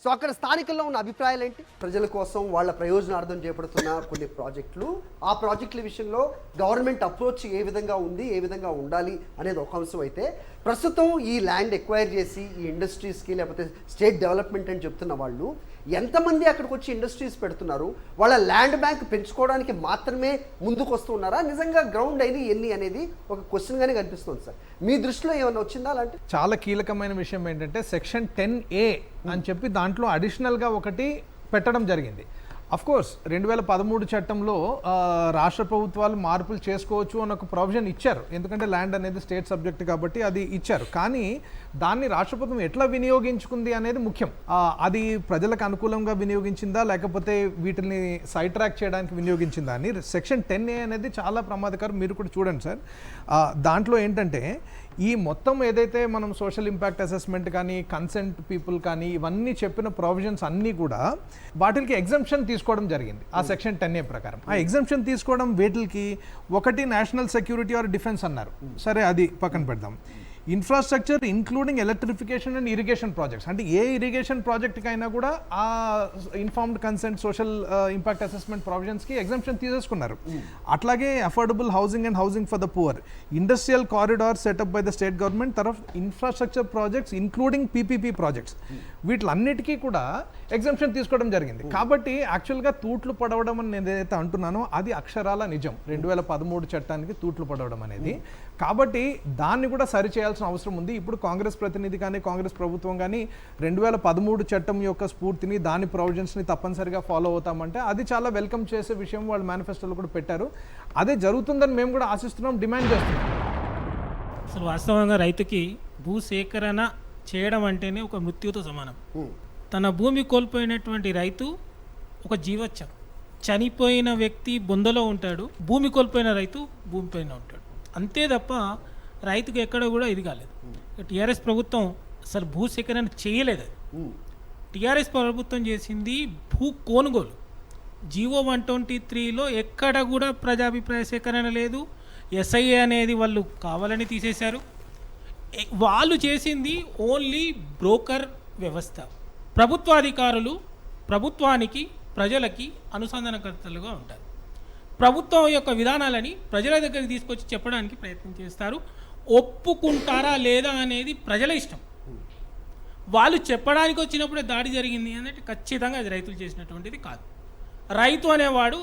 సో అక్కడ స్థానికుల్లో ఉన్న అభిప్రాయాలు ఏంటి? ప్రజల కోసం వాళ్ళ ప్రయోజనార్థం చేపడుతున్న కొన్ని ప్రాజెక్టులు, ఆ ప్రాజెక్టుల విషయంలో గవర్నమెంట్ అప్రోచ్ ఏ విధంగా ఉంది, ఏ విధంగా ఉండాలి అనేది ఒక అంశం అయితే, ప్రస్తుతం ఈ ల్యాండ్ ఎక్వైర్ చేసి ఈ ఇండస్ట్రీస్కి లేకపోతే స్టేట్ డెవలప్మెంట్ అని చెప్తున్న వాళ్ళు ఎంతమంది అక్కడికి వచ్చి ఇండస్ట్రీస్ పెడుతున్నారు, వాళ్ళ ల్యాండ్ బ్యాంక్ పెంచుకోవడానికి మాత్రమే ముందుకు వస్తున్నారా, నిజంగా గ్రౌండ్ అయిన ఎన్ని అనేది ఒక క్వశ్చన్గానే కనిపిస్తుంది సార్. మీ దృష్టిలో ఏమైనా వచ్చిందా అలాంటి? చాలా కీలకమైన విషయం ఏంటంటే సెక్షన్ 10A అని చెప్పి దాంట్లో అడిషనల్గా ఒకటి పెట్టడం జరిగింది. అఫ్కోర్స్ 2013 చట్టంలో రాష్ట్ర ప్రభుత్వాలు మార్పులు చేసుకోవచ్చు అని ఒక ప్రొవిజన్ ఇచ్చారు, ఎందుకంటే ల్యాండ్ అనేది స్టేట్ సబ్జెక్ట్ కాబట్టి అది ఇచ్చారు. కానీ దాన్ని రాష్ట్ర ప్రభుత్వం ఎట్లా వినియోగించుకుంది అనేది ముఖ్యం. అది ప్రజలకు అనుకూలంగా వినియోగించిందా లేకపోతే వీటిని సైడ్ ట్రాక్ చేయడానికి వినియోగించిందా అని. సెక్షన్ 10A అనేది చాలా ప్రమాదకరం, మీరు కూడా చూడండి సార్. దాంట్లో ఏంటంటే ఈ మొత్తం ఏదైతే మనం సోషల్ ఇంపాక్ట్ అసెస్మెంట్ కానీ కన్సెంట్ పీపుల్ కానీ ఇవన్నీ చెప్పిన ప్రొవిజన్స్ అన్నీ కూడా వాటికి ఎగ్జంప్షన్ తీసుకోవడం జరిగింది ఆ సెక్షన్ 10A ప్రకారం. ఆ ఎగ్జంప్షన్ తీసుకోవడం వేటికి, ఒకటి నేషనల్ సెక్యూరిటీ ఆర్ డిఫెన్స్ అన్నారు, సరే అది పక్కన పెడదాం. Infrastructure including electrification and irrigation projects, అంటే ఏ ఇరిగేషన్ ప్రాజెక్ట్కి అయినా కూడా ఆ informed consent social impact assessment ప్రొవిజన్స్కి ఎగ్జంప్షన్ తీసేసుకున్నారు. అట్లాగే affordable housing and housing for the poor, industrial corridor setup by the state government, తర్వాత infrastructure projects including PPP projects, వీటిలన్నిటికీ కూడా ఎగ్జంప్షన్ తీసుకోవడం జరిగింది. కాబట్టి యాక్చువల్గా తూట్లు పడవడం అని నేను ఏదైతే అంటున్నానో అది అక్షరాల నిజం, 2013 చట్టానికి తూట్లు పడవడం అనేది. కాబట్టి దాన్ని కూడా సరిచేయాల్సిన చేయాల్సిన అవసరం ఉంది. ఇప్పుడు కాంగ్రెస్ ప్రతినిధి కానీ కాంగ్రెస్ ప్రభుత్వం కానీ 2013 చట్టం యొక్క స్ఫూర్తిని దాని ప్రొవిజన్స్ని తప్పనిసరిగా ఫాలో అవుతామంటే అది చాలా వెల్కమ్ చేసే విషయం వాళ్ళు మేనిఫెస్టోలో కూడా పెట్టారు. అదే జరుగుతుందని మేము కూడా ఆశిస్తున్నాం, డిమాండ్ చేస్తున్నాం. అసలు వాస్తవంగా రైతుకి భూసేకరణ చేయడం అంటేనే ఒక మృత్యుతో సమానం. తన భూమి కోల్పోయినటువంటి రైతు ఒక జీవోత్సవం. చనిపోయిన వ్యక్తి బొందలో ఉంటాడు, భూమి కోల్పోయిన రైతు భూమిపైన ఉంటాడు. అంతే తప్ప రైతుకు ఎక్కడ కూడా ఇది కాలేదు. టీఆర్ఎస్ ప్రభుత్వం అసలు భూసేకరణ చేయలేదు. టీఆర్ఎస్ ప్రభుత్వం చేసింది భూ కొనుగోలు. జీవో 123లో ఎక్కడ కూడా ప్రజాభిప్రాయ సేకరణ లేదు. ఎస్ఐఏ అనేది వాళ్ళు కావాలని తీసేశారు. వాళ్ళు చేసింది ఓన్లీ బ్రోకర్ వ్యవస్థ. ప్రభుత్వాధికారులు ప్రభుత్వానికి ప్రజలకి అనుసంధానకర్తలుగా ఉంటారు. ప్రభుత్వం యొక్క విధానాలని ప్రజల దగ్గరికి తీసుకొచ్చి చెప్పడానికి ప్రయత్నం చేస్తారు. ఒప్పుకుంటారా లేదా అనేది ప్రజల ఇష్టం. వాళ్ళు చెప్పడానికి వచ్చినప్పుడే దాడి జరిగింది అంటే ఖచ్చితంగా అది రైతులు చేసినటువంటిది కాదు. రైతు అనేవాడు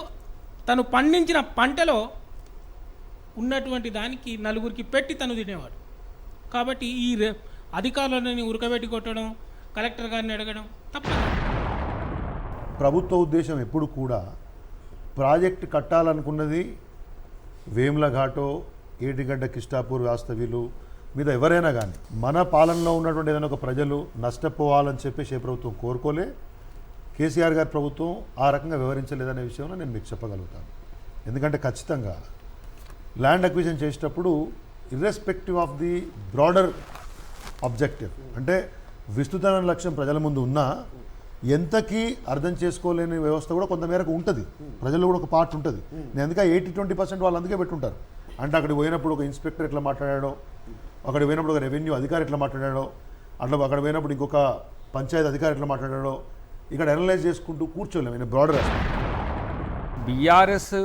తను పండించిన పంటలో ఉన్నటువంటి దానికి నలుగురికి పెట్టి తను తినేవాడు. కాబట్టి ఈ అధికారులని ఉరకబెట్టి కొట్టడం, కలెక్టర్ గారిని అడగడం తప్పదు. ప్రభుత్వ ఉద్దేశం ఎప్పుడు కూడా ప్రాజెక్ట్ కట్టాలనుకున్నది వేముల ఘాటో, ఏటిగడ్డ, కిష్టాపూర్ వాస్తవ్యులు మీద ఎవరైనా కానీ మన పాలనలో ఉన్నటువంటి ఏదైనా ఒక ప్రజలు నష్టపోవాలని చెప్పేసి ఏ ప్రభుత్వం కోరుకోలే. కేసీఆర్ గారి ప్రభుత్వం ఆ రకంగా వివరించలేదనే విషయంలో నేను మీకు చెప్పగలుగుతాను. ఎందుకంటే ఖచ్చితంగా ల్యాండ్ అక్విజిషన్ చేసేటప్పుడు irrespective of the broader objective, అంటే విస్తృతమైన లక్ష్యం ప్రజల ముందు ఉన్నా ఎంతకీ అర్థం చేసుకోలేని వ్యవస్థ కూడా కొంతమేరకు ఉంటుంది. ప్రజల్లో కూడా ఒక పార్ట్ ఉంటుంది. నేను అందుకే 80-20% వాళ్ళు అందుకే పెట్టుంటారు. అంటే అక్కడికి పోయినప్పుడు ఒక ఇన్స్పెక్టర్ ఎట్లా మాట్లాడాడో, అక్కడికి పోయినప్పుడు ఒక రెవెన్యూ అధికారి ఎట్లా మాట్లాడాడో, అక్కడ పోయినప్పుడు ఇంకొక పంచాయతీ అధికారి ఎట్లా మాట్లాడాడో ఇక్కడ అనలైజ్ చేసుకుంటూ కూర్చోలేము. బ్రాడర్ బీఆర్ఎస్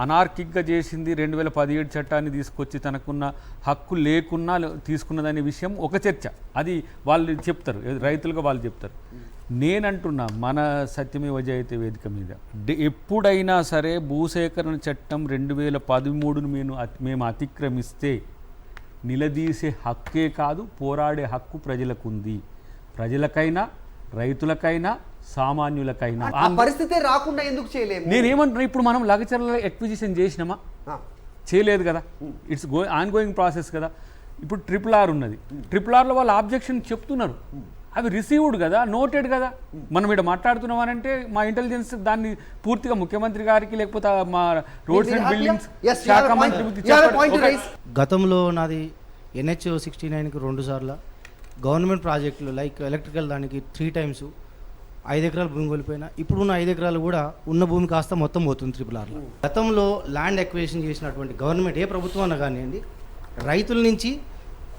అనార్కిక్గా చేసింది 2017 చట్టాన్ని తీసుకొచ్చి తనకున్న హక్కు లేకున్నా తీసుకున్నదనే విషయం ఒక చర్చ. అది వాళ్ళు చెప్తారు, రైతులుగా వాళ్ళు చెప్తారు. నేనంటున్నా మన సత్యమేవ జయతే వేదిక మీద ఎప్పుడైనా సరే భూసేకరణ చట్టం 2013ను మేము అతిక్రమిస్తే నిలదీసే హక్కే కాదు, పోరాడే హక్కు ప్రజలకు ఉంది. ప్రజలకైనా రైతులకైనా సామాన్యులకైనా. ఆ పరిస్థితి రాకుండా ఎందుకు చేయలేము? నేనేమంటున్నా, ఇప్పుడు మనం లగచర్ల ఎక్విజిషన్ చేసినామా? చేయలేదు కదా. ఇట్స్ ఆన్ గోయింగ్ ప్రాసెస్ కదా. ఇప్పుడు RRR ఉన్నది. RRRలో వాళ్ళు ఆబ్జెక్షన్ చెప్తున్నారు, అవి రిసీవ్డ్ కదా, నోటెడ్ కదా. మనం ఇక్కడ మాట్లాడుతున్నామనంటే మా ఇంటెలిజెన్స్ దాన్ని పూర్తిగా ముఖ్యమంత్రి గారికి లేకపోతే మా రోడ్స్ అండ్ బిల్డింగ్స్ శాఖ మంత్రికి. గతంలో నాది NH69కి 2 సార్లు, గవర్నమెంట్ ప్రాజెక్టులు లైక్ ఎలక్ట్రికల్ దానికి 3 టైమ్స్ 5 ఎకరాల భూమి కోల్పోయినా. ఇప్పుడున్న 5 ఎకరాలు కూడా ఉన్న భూమి కాస్త మొత్తం పోతుంది RRRలో. గతంలో ల్యాండ్ ఎక్వేషన్ చేసినటువంటి గవర్నమెంట్ ఏ ప్రభుత్వం అన్నా కానివ్వండి, రైతుల నుంచి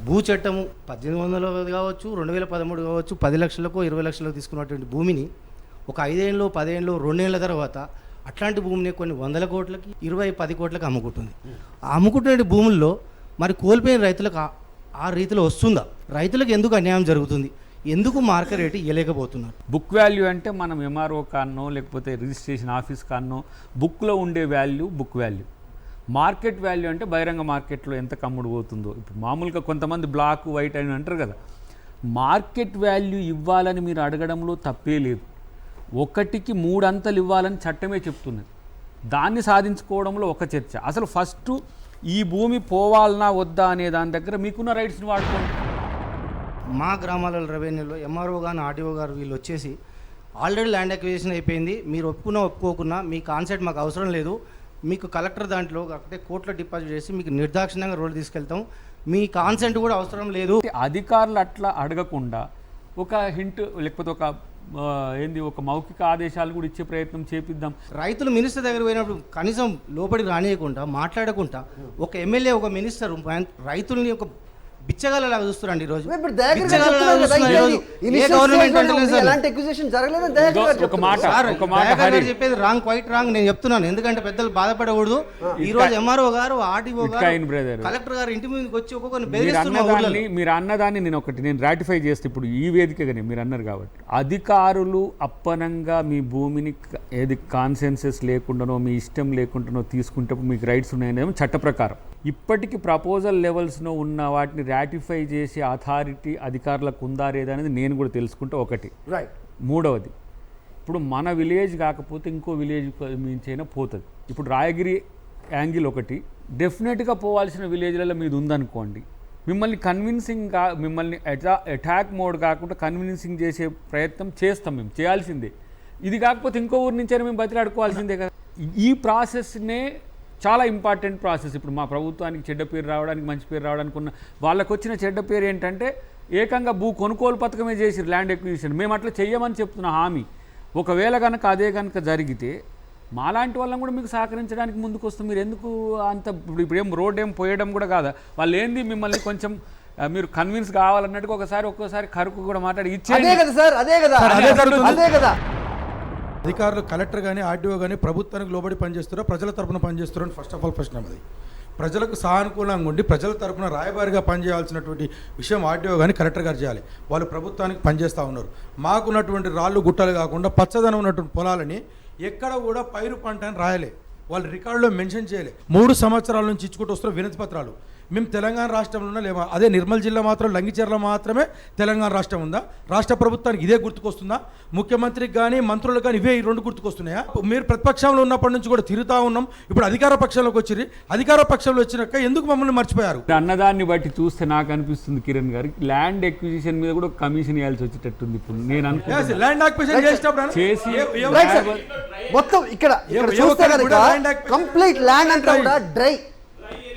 భూ చట్టము 1800 కావచ్చు, 2013 కావచ్చు, 10 లక్షలకు 20 లక్షలకు తీసుకున్నటువంటి భూమిని ఒక 5 ఏళ్ళు 10 ఏళ్ళు 2 ఏళ్ళ తర్వాత అట్లాంటి భూమిని కొన్ని 100 కోట్లకి 20-10 కోట్లకి అమ్ముకుంటుంది. ఆ అమ్ముకుంటున్న భూముల్లో మరి కోల్పోయిన రైతులకు ఆ రీతిలో వస్తుందా? రైతులకు ఎందుకు అన్యాయం జరుగుతుంది? ఎందుకు మార్కెట్ రేటు ఇవ్వలేకపోతున్నారు? బుక్ వాల్యూ అంటే మనం MRO కాన్నో లేకపోతే రిజిస్ట్రేషన్ ఆఫీస్ కాన్నో బుక్లో ఉండే value book value. Market value అంటే బహిరంగ మార్కెట్లో ఎంత కమ్ముడు పోతుందో. ఇప్పుడు మామూలుగా కొంతమంది బ్లాక్ వైట్ అని అంటారు కదా. మార్కెట్ వాల్యూ ఇవ్వాలని మీరు అడగడంలో తప్పే లేదు. 1కి 3 అంతలు ఇవ్వాలని చట్టమే చెప్తున్నది. దాన్ని సాధించుకోవడంలో ఒక చర్చ. అసలు ఫస్ట్ ఈ భూమి పోవాలనా వద్దా అనే దాని దగ్గర మీకున్న రైట్స్ని వాడుకోండి. మా గ్రామాల రెవెన్యూలో MRO గారు RDO గారు వీళ్ళు వచ్చేసి ఆల్రెడీ ల్యాండ్ అక్విజిషన్ అయిపోయింది, మీరు ఒప్పుకోకున్నా మీ కాన్సెప్ట్ మాకు అవసరం లేదు, మీకు కలెక్టర్ దాంట్లో కాకపోతే కోర్టులో డిపాజిట్ చేసి మీకు నిర్దాక్షిణ్యంగా రోడ్డు తీసుకెళ్తాం, మీ కాన్సెంట్ కూడా అవసరం లేదు. అధికారులు అట్లా అడగకుండా ఒక హింట్ లేకపోతే ఒక మౌఖిక ఆదేశాలు కూడా ఇచ్చే ప్రయత్నం చేపిద్దాం. రైతులు మినిస్టర్ దగ్గర పోయినప్పుడు కనీసం లోపలికి రానియకుండా మాట్లాడకుండా ఒక ఎమ్మెల్యే ఒక మినిస్టర్ రైతుల్ని ఒక బిచ్చగాళ్ళలాగా చూస్తారండి ఈరోజు. చెప్పేది రాంగ్, క్వైట్ రాంగ్ నేను చెప్తున్నాను. ఎందుకంటే పెద్దలు బాధపడకూడదు. ఈ రోజు MRO గారు RDO గారు కలెక్టర్ గారు ఇంటి ముందుకు వచ్చి ఒక్కొక్కరిని బెదిరిస్తున్నారు. మీరు అన్నదాన్ని నేను రాటిఫై చేస్తే ఇప్పుడు ఈ వేదికగానే మీరు అన్నారు కాబట్టి అధికారులు అప్పనంగా మీ భూమిని ఏది కాన్సెన్సెస్ లేకుండానో మీ ఇష్టం లేకుండానో తీసుకుంటే మీకు రైట్స్ ఉన్నాయనేమో చట్ట ప్రకారం. ఇప్పటికీ ప్రపోజల్ లెవెల్స్లో ఉన్న వాటిని రాటిఫై చేసే అథారిటీ అధికారులకు ఉందా లేదా అనేది నేను కూడా తెలుసుకుంటే ఒకటి. రైట్. మూడవది, ఇప్పుడు మన విలేజ్ కాకపోతే ఇంకో విలేజ్ మించైనా పోతుంది. ఇప్పుడు రాయగిరి యాంగిల్ ఒకటి, డెఫినెట్గా పోవాల్సిన విలేజ్లలో మీద ఉందనుకోండి, మిమ్మల్ని కన్విన్సింగ్గా మిమ్మల్ని అటాక్ మోడ్ కాకుండా కన్విన్సింగ్ చేసే ప్రయత్నం చేస్తాం, మేము చేయాల్సిందే. ఇది కాకపోతే ఇంకో ఊరి నుంచైనా మేము బతిలాడుకోవాల్సిందే కదా. ఈ ప్రాసెస్నే చాలా ఇంపార్టెంట్ ప్రాసెస్. ఇప్పుడు మా ప్రభుత్వానికి చెడ్డ పేరు రావడానికి, మంచి పేరు రావడానికి ఉన్న వాళ్ళకు వచ్చిన చెడ్డ పేరు ఏంటంటే ఏకంగా భూ కొనుగోలు పథకమే చేసి ల్యాండ్ ఎక్విజిషన్. మేము అట్లా చెయ్యమని చెప్తున్న హామీ. ఒకవేళ కనుక అదే కనుక జరిగితే మాలాంటి వాళ్ళని కూడా మీకు సహకరించడానికి ముందుకు వస్తాం. మీరు ఎందుకు అంత ఇప్పుడు ఏం రోడ్ ఏం పోయడం కూడా కాదా, వాళ్ళు ఏంది మిమ్మల్ని కొంచెం మీరు కన్విన్స్ కావాలన్నట్టుగా ఒక్కోసారి కరుకు కూడా మాట్లాడి అదే కదా సార్, అదే కదా, అదే కదా. అధికారులు కలెక్టర్ కానీ ఆర్డీఓ కానీ ప్రభుత్వానికి లోబడి పనిచేస్తారో ప్రజల తరపున పనిచేస్తారో అని ఫస్ట్ ఆఫ్ ఆల్ ప్రశ్న. అది ప్రజలకు సానుకూలంగా ఉండి ప్రజల తరపున రాయబారిగా పనిచేయాల్సినటువంటి విషయం ఆర్డీఓ కానీ కలెక్టర్ గారు చేయాలి. వాళ్ళు ప్రభుత్వానికి పనిచేస్తూ ఉన్నారు. మాకున్నటువంటి రాళ్ళు గుట్టలు కాకుండా పచ్చదనం ఉన్నటువంటి పొలాలని ఎక్కడ కూడా పైరు పంట అని రాయలే, వాళ్ళు రికార్డులో మెన్షన్ చేయలే. 3 సంవత్సరాల నుంచి ఇచ్చుకుంటూ వస్తున్న వినతి పత్రాలు. మేము తెలంగాణ రాష్ట్రంలో లేవా, అదే నిర్మల్ జిల్లా మాత్రం లంగిచెర్ల మాత్రమే తెలంగాణ రాష్ట్రం ఉందా? రాష్ట్ర ప్రభుత్వానికి ఇదే గుర్తుకొస్తుందా? ముఖ్యమంత్రికి కానీ మంత్రులకు కానీ ఇవే ఈ 2 గుర్తుకొస్తున్నాయా? మీరు ప్రతిపక్షంలో ఉన్నప్పటి నుంచి కూడా తిరుగుతూ ఉన్నాం, ఇప్పుడు అధికార పక్షంలోకి వచ్చి అధికార పక్షంలో వచ్చినాక ఎందుకు మమ్మల్ని మర్చిపోయారు? అన్నదాన్ని బట్టి చూస్తే నాకు అనిపిస్తుంది కిరణ్ గారు, ల్యాండ్ ఎక్విజిషన్ మీద కూడా కమిషన్ ఇవ్వాల్సి వచ్చేటట్టుంది. ఇప్పుడు నేను అనుకుంటున్నాను ల్యాండ్ అక్విజిషన్ చేసినప్పుడు చేసి మొత్తం ఇక్కడ చూస్తే కనుక కంప్లీట్ ల్యాండ్ అంతా కూడా dry.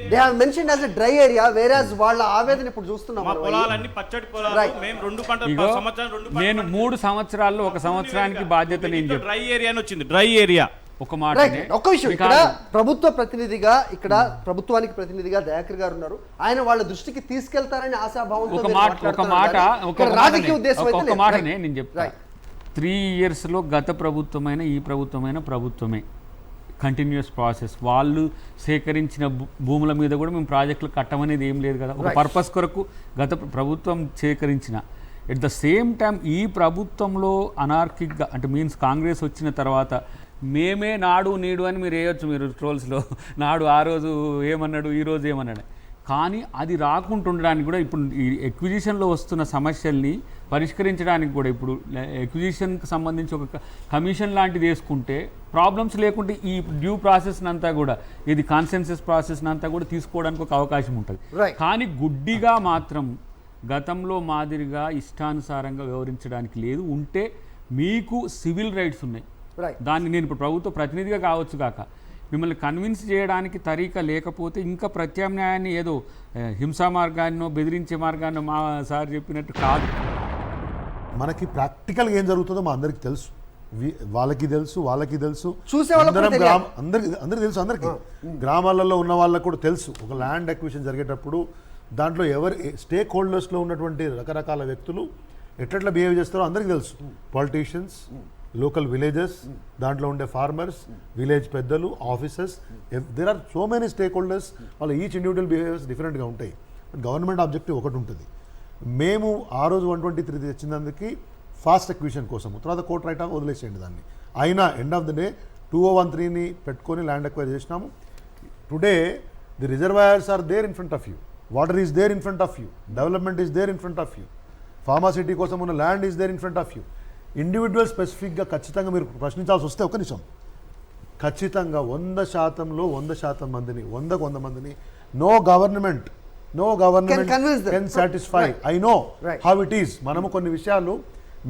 They have mentioned as a dry area, whereas వాళ్ళ ఆవేదన ఇప్పుడు చూస్తున్నాం. మా పొలాలన్నీ పచ్చటి పొలాలు, మేము 2 పంటలు సంవత్సరం నేను 3 సంవత్సరాల్లో 1 సంవత్సరానికి బాధ్యత నేను చెప్పి డ్రై ఏరియా అని వచ్చింది. డ్రై ఏరియా ఒక మాట. ఒక్క విషయం, ఇక్కడ ప్రభుత్వ ప్రతినిధిగా, ఇక్కడ ప్రభుత్వానికి ప్రతినిధిగా దయాకర్ గారు ఉన్నారు. ఆయన వాళ్ళ దృష్టికి తీసుకెళ్తారని ఆశాభావంతో రాజకీయ ఉద్దేశం అయితే ఒక మాటనే నేను చెప్తా. 3 ఇయర్స్లో గత ప్రభుత్వమైన ఈ ప్రభుత్వమైన ప్రభుత్వమే కంటిన్యూస్ ప్రాసెస్. వాళ్ళు సేకరించిన భూముల మీద కూడా మేము ప్రాజెక్టులు కట్టమనేది ఏం లేదు కదా. ఒక పర్పస్ కొరకు గత ప్రభుత్వం సేకరించిన. ఎట్ ద సేమ్ టైం ఈ ప్రభుత్వంలో అనార్కిక్గా అంటే మీన్స్ కాంగ్రెస్ వచ్చిన తర్వాత మేమే నాడు నీడు అని మీరు వేయొచ్చు, మీరు ట్రోల్స్లో నాడు ఆ రోజు ఏమన్నాడు ఈ రోజు ఏమన్నాడు. కానీ అది రాకుండా ఉండడానికి కూడా ఇప్పుడు ఈ ఎక్విజిషన్లో వస్తున్న సమస్యల్ని పరిష్కరించడానికి కూడా ఇప్పుడు ఎక్విజిషన్కి సంబంధించి ఒక కమిషన్ లాంటిది వేసుకుంటే ప్రాబ్లమ్స్ లేకుంటే ఈ డ్యూ ప్రాసెస్ని అంతా కూడా ఇది కాన్సెన్సస్ ప్రాసెస్ని అంతా కూడా తీసుకోవడానికి ఒక అవకాశం ఉంటుంది. కానీ గుడ్డిగా మాత్రం గతంలో మాదిరిగా ఇష్టానుసారంగా వ్యవహరించడానికి లేదు. ఉంటే మీకు సివిల్ రైట్స్ ఉన్నాయి. దాన్ని నేను ఇప్పుడు ప్రభుత్వ ప్రతినిధిగా కావచ్చు కాక మిమ్మల్ని కన్విన్స్ చేయడానికి తరీకా లేకపోతే ఇంకా ప్రత్యామ్నాయాన్ని ఏదో హింసా మార్గాన్నో బెదిరించే మార్గాన్నో మా సార్ చెప్పినట్టు కాదు. మనకి ప్రాక్టికల్గా ఏం జరుగుతుందో మా అందరికి తెలుసు, వాళ్ళకి తెలుసు, వాళ్ళకి తెలుసు, అందరికి తెలుసు. అందరికీ గ్రామాలలో ఉన్న వాళ్ళకు కూడా తెలుసు. ఒక ల్యాండ్ అక్విజిషన్ జరిగేటప్పుడు దాంట్లో ఎవరు స్టేక్ హోల్డర్స్లో ఉన్నటువంటి రకరకాల వ్యక్తులు ఎట్లా బిహేవ్ చేస్తారో అందరికీ తెలుసు. పొలిటీషియన్స్, లోకల్ విలేజెస్, దాంట్లో ఉండే ఫార్మర్స్, విలేజ్ పెద్దలు, officers, there are so many stakeholders. వాళ్ళ ఈచ్ ఇండివిజువల్ బిహేవియర్స్ డిఫరెంట్గా ఉంటాయి. గవర్నమెంట్ ఆబ్జెక్టివ్ ఒకటి ఉంటుంది. మేము ఆ రోజు 123 తెచ్చినందుకు ఫాస్ట్ అక్విజిషన్ కోసము, తర్వాత కోర్ట్ రైట్ ఆఫ్ వదిలేసేయండి దాన్ని. అయినా ఎండ్ ఆఫ్ ద డే 2013ని పెట్టుకొని ల్యాండ్ అక్వైర్ చేసినాము. Today the reservoirs are there in front of you, water is there in front of you, development is there in front of you, pharma city కోసం ఉన్న land is there in front of you. Individual స్పెసిఫిక్గా ఖచ్చితంగా మీరు ప్రశ్నించాల్సి వస్తే ఒక నిమిషం, ఖచ్చితంగా 100%లో 100% మందిని 100 మందిని no government can satisfy. I know how it is. మనము కొన్ని విషయాలు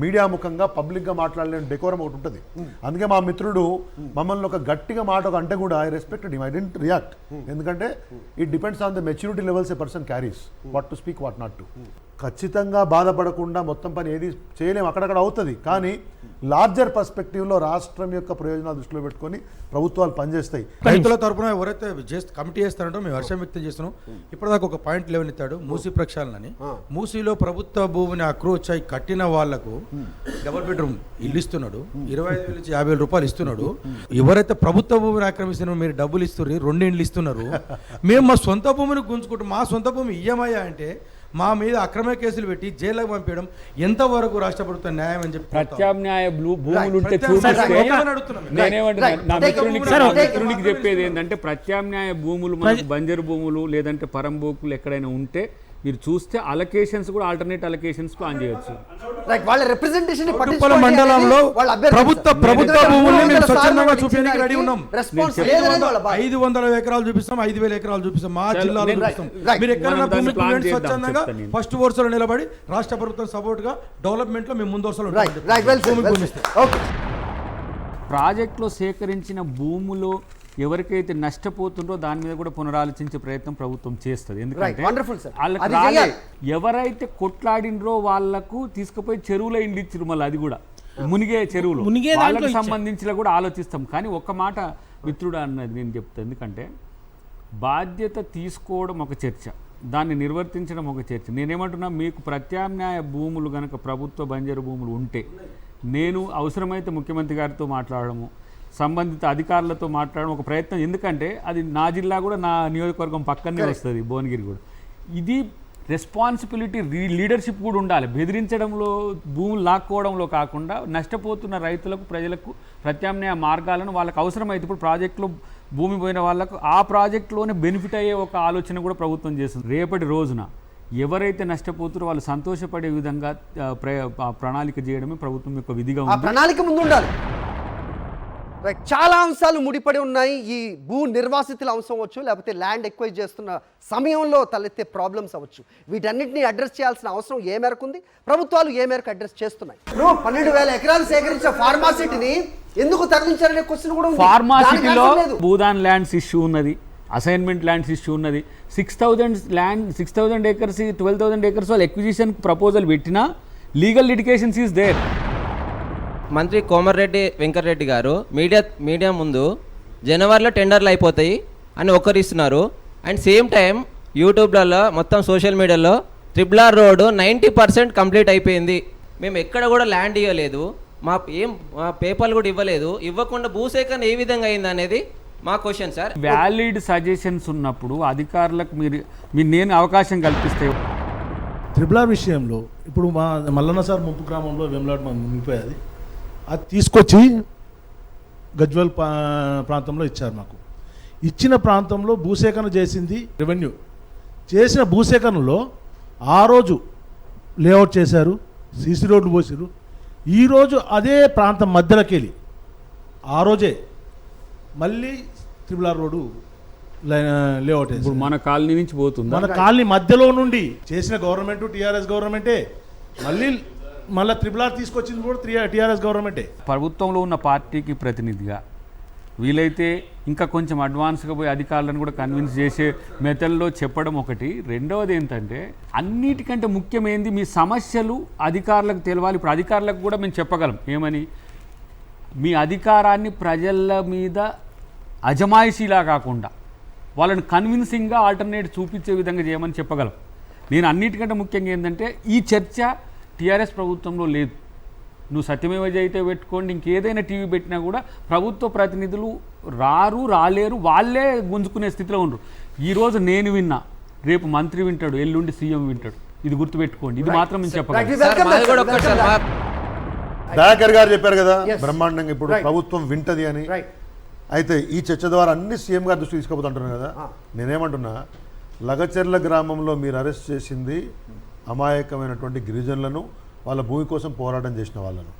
మీడియా ముఖంగా పబ్లిక్గా మాట్లాడలేని డెకోరం ఒకటి ఉంటుంది. అందుకే మా మిత్రుడు మమ్మల్ని ఒక గట్టిగా మాట ఒక అంటే కూడా I respected him, I didn't react. ఎందుకంటే it depends on the maturity levels a person carries, what to speak, what not to. ఖచ్చితంగా బాధపడకుండా మొత్తం పని ఏది చేయలేము, అక్కడక్కడ అవుతుంది. కానీ లార్జర్ పర్స్పెక్టివ్లో రాష్ట్రం యొక్క ప్రయోజనాలు దృష్టిలో పెట్టుకొని ప్రభుత్వాలు పనిచేస్తాయి. రైతుల తరపున ఎవరైతే కమిటీ చేస్తారంటో మేము హర్షం వ్యక్తం చేస్తున్నాం. ఇప్పటిదాకా ఒక పాయింట్ లేవనెత్తాడు, మూసీ ప్రక్షాళనని. మూసీలో ప్రభుత్వ భూమిని అక్రోచ్ అయి కట్టిన వాళ్లకు డబుల్ బెడ్రూమ్ ఇల్లు ఇస్తున్నాడు, 25,000 నుంచి 50,000 రూపాయలు ఇస్తున్నాడు. ఎవరైతే ప్రభుత్వ భూమిని ఆక్రమిస్తున్నారో మీరు డబ్బులు ఇస్తున్నారు, 2 ఇండ్లు ఇస్తున్నారు. మేము మా సొంత భూమిని గుంజుకుంటాం, మా సొంత భూమి ఇయ్యమయ్యా అంటే మా మీద అక్రమ కేసులు పెట్టి జైలుకు పంపించడం ఎంతవరకు రాష్ట్ర ప్రభుత్వం న్యాయం అని చెప్పి ప్రత్యామ్నాయ భూములు ఉంటే నేనేమంటున్నా నా మిత్రునికి చెప్పేది ఏంటంటే ప్రత్యామ్నాయ భూములు మనకు బంజరు భూములు లేదంటే పరంబోకులు ఎక్కడైనా ఉంటే మీరు చూస్తే అలొకేషన్స్ కూడా ఆల్టర్నేట్ అలొకేషన్స్ ప్లాన్ చేయొచ్చు. వాళ్ళ రిప్రజెంటేషన్ మండలంలో ప్రభుత్వ భూముల్ని మేము స్వచ్ఛందంగా చూపించడానికి రెడీ ఉన్నాం. 500 ఎకరాలు చూపిస్తాం, 5000 ఎకరాలు చూపిస్తాం, మా జిల్లాలో చూపిస్తాం. మీరు ఎక్కడైనా భూమి చూడండి, స్వచ్ఛందంగా ఫస్ట్ వరుసలో నిలబడి రాష్ట్ర ప్రభుత్వం సపోర్ట్ గా డెవలప్మెంట్ లో మేము ముందు వరుసలో ప్రాజెక్టులో సేకరించిన భూములో ఎవరికైతే నష్టపోతుందో దాని మీద కూడా పునరాలోచించే ప్రయత్నం ప్రభుత్వం చేస్తుంది. ఎందుకంటే ఎవరైతే కొట్లాడినరో వాళ్లకు తీసుకుపోయి చెరువులో ఇండిచ్చిరు, మళ్ళీ అది కూడా మునిగే చెరువులు వాళ్ళకి సంబంధించిన కూడా ఆలోచిస్తాం. కానీ ఒక్క మాట మిత్రుడు అన్నది నేను చెప్తాను, ఎందుకంటే బాధ్యత తీసుకోవడం ఒక చర్చ, దాన్ని నిర్వర్తించడం ఒక చర్చ. నేనేమంటున్నా, మీకు ప్రత్యామ్నాయ భూములు కనుక ప్రభుత్వ బంజరు భూములు ఉంటే నేను అవసరమైతే ముఖ్యమంత్రి గారితో మాట్లాడము, సంబంధిత అధికారులతో మాట్లాడడం ఒక ప్రయత్నం. ఎందుకంటే అది నా జిల్లా కూడా నా నియోజకవర్గం పక్కనే వస్తుంది, భువనగిరి కూడా. ఇది రెస్పాన్సిబిలిటీ లీడర్షిప్ కూడా ఉండాలి. బెదిరించడంలో భూములు లాక్కోవడంలో కాకుండా నష్టపోతున్న రైతులకు ప్రజలకు ప్రత్యామ్నాయ మార్గాలను వాళ్ళకి అవసరమైతే ఇప్పుడు ప్రాజెక్టులో భూమి పోయిన వాళ్ళకు ఆ ప్రాజెక్టులోనే బెనిఫిట్ అయ్యే ఒక ఆలోచన కూడా ప్రభుత్వం చేస్తుంది. రేపటి రోజున ఎవరైతే నష్టపోతారో వాళ్ళు సంతోషపడే విధంగా ప్రణాళిక చేయడమే ప్రభుత్వం యొక్క విధిగా ఉంది. ప్రణాళిక ముందు ఉండాలి. చాలా అంశాలు ముడిపడి ఉన్నాయి. ఈ భూ నిర్వాసితుల అంశం అవ్వచ్చు, లేకపోతే ల్యాండ్ ఎక్వైజ్ చేస్తున్న సమయంలో తలెత్తే ప్రాబ్లమ్స్ అవ్వచ్చు, వీటన్నిటిని అడ్రస్ చేయాల్సిన అవసరం ఏ మేరకు ఉంది, ప్రభుత్వాలు ఏ మేరకు అడ్రస్ చేస్తున్నాయి. 12,000 ఎకరాలు సేకరించిన ఫార్మాసిటీని ఎందుకు తరలించారనే క్వశ్చన్ కూడా ఉంది. ఫార్మాసిటీలో భూదాన్ ల్యాండ్స్ ఇష్యూ ఉన్నది, అసైన్మెంట్ ల్యాండ్స్ ఇష్యూ ఉన్నది. 6,000 ఏకర్స్ 12,000 ఏకర్స్ వాళ్ళు ఎక్విజిషన్ ప్రపోజల్ పెట్టినా లీగల్ లిటిగేషన్స్ ఈజ్ దేర్. మంత్రి కోమటిరెడ్డి వెంకటరెడ్డి గారు మీడియా ముందు జనవరిలో టెండర్లు అయిపోతాయి అని ఒక్కరిస్తున్నారు. అండ్ సేమ్ టైం యూట్యూబ్లలో మొత్తం సోషల్ మీడియాలో RRR రోడ్డు 90% కంప్లీట్ అయిపోయింది, మేము ఎక్కడ కూడా ల్యాండ్ ఇవ్వలేదు, మా పేపర్లు కూడా ఇవ్వలేదు, ఇవ్వకుండా భూసేకరణ ఏ విధంగా అయింది అనేది మా క్వశ్చన్ సార్. వ్యాలిడ్ సజెషన్స్ ఉన్నప్పుడు అధికారులకు మీరు నేను అవకాశం కల్పిస్తే. RRR విషయంలో ఇప్పుడు మా మల్లన్న సార్ ముంపు గ్రామంలో వెమ్లాడ్ మునిగిపోయేది, అది తీసుకొచ్చి గజ్వల్ ప్రాంతంలో ఇచ్చారు. మాకు ఇచ్చిన ప్రాంతంలో భూసేకరణ చేసింది రెవెన్యూ. చేసిన భూసేకరణలో ఆ రోజు లేఅవుట్ చేశారు, సీసీ రోడ్లు పోసారు. ఈరోజు అదే ప్రాంతం మధ్యలోకి వెళ్ళి ఆ రోజే మళ్ళీ RRR రోడ్డు లేఅవుట్ ఇప్పుడు మన కాలనీ నుంచి పోతుంది. మన కాలనీ మధ్యలో నుండి చేసిన గవర్నమెంట్ టీఆర్ఎస్ గవర్నమెంటే, మళ్ళీ RRR తీసుకొచ్చింది కూడా టీఆర్ఎస్ గవర్నమెంటే. ప్రభుత్వంలో ఉన్న పార్టీకి ప్రతినిధిగా వీలైతే ఇంకా కొంచెం అడ్వాన్స్గా పోయి అధికారులను కూడా కన్విన్స్ చేసే మెథడ్లో చెప్పడం ఒకటి. రెండవది ఏంటంటే అన్నిటికంటే ముఖ్యమైనది మీ సమస్యలు అధికారులకు తెలవాలి. ఇప్పుడు అధికారులకు కూడా మేము చెప్పగలం ఏమని, మీ అధికారాన్ని ప్రజల మీద అజమాయిషీలా కాకుండా వాళ్ళని కన్విన్సింగ్గా ఆల్టర్నేట్ చూపించే విధంగా చేయమని చెప్పగలం. నేను అన్నిటికంటే ముఖ్యంగా ఏంటంటే ఈ చర్చ టీఆర్ఎస్ ప్రభుత్వంలో లేదు. నువ్వు సత్యమేవ జయతే పెట్టుకోండి, ఇంకేదైనా టీవీ పెట్టినా కూడా ప్రభుత్వ ప్రతినిధులు రాలేరు, వాళ్ళే గుంజుకునే స్థితిలో ఉండరు. ఈరోజు నేను విన్నా, రేపు మంత్రి వింటాడు, ఎల్లుండి సీఎం వింటాడు. ఇది గుర్తుపెట్టుకోండి, ఇది మాత్రం నేను చెప్పగలను. దయాకర్ గారు చెప్పారు కదా బ్రహ్మాండంగా, ఇప్పుడు ప్రభుత్వం వింటది అని. అయితే ఈ చర్చ ద్వారా అన్ని సీఎం గారి దృష్టి తీసుకుపోతుంటున్నారు కదా. నేనేమంటున్నా, లగచెర్ల గ్రామంలో మీరు అరెస్ట్ చేసింది అమాయకమైనటువంటి గిరిజనులను, వాళ్ళ భూమి కోసం పోరాటం చేసిన వాళ్ళను.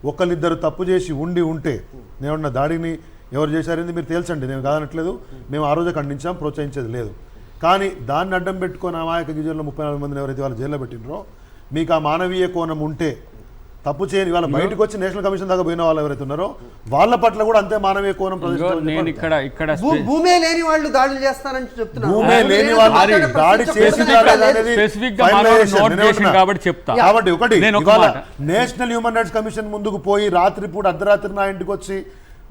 ఒకళ్ళిద్దరు తప్పు చేసి ఉంటే నేనున్న దాడిని ఎవరు చేశారని మీరు తేల్చండి, నేను కాదనట్లేదు. మేము ఆ రోజే ఖండించాం, ప్రోత్సహించేది లేదు. కానీ దాన్ని అడ్డం పెట్టుకొని అమాయక గిరిజనులు 34 మందిని ఎవరైతే వాళ్ళు జైల్లో పెట్టినరో, మీకు ఆ మానవీయ కోణం ఉంటే, తప్పు చేయని వాళ్ళ బయటకు వచ్చి నేషనల్ కమిషన్ దాకా పోయిన వాళ్ళు ఎవరైతే ఉన్నారో వాళ్ళ పట్ల కూడా అంతే మానవీయ కోణం నేను ఇక్కడ భూమే లేని వాళ్ళు దాడులు చేస్తారని చెప్తున్నారు. భూమే లేని వాళ్ళు దాడి కాబట్టి చెప్తా. కాబట్టి ఒకటి, నేషనల్ హ్యూమన్ రైట్స్ కమిషన్ ముందుకు పోయి రాత్రిపూట అర్ధరాత్రి నా ఇంటికి వచ్చి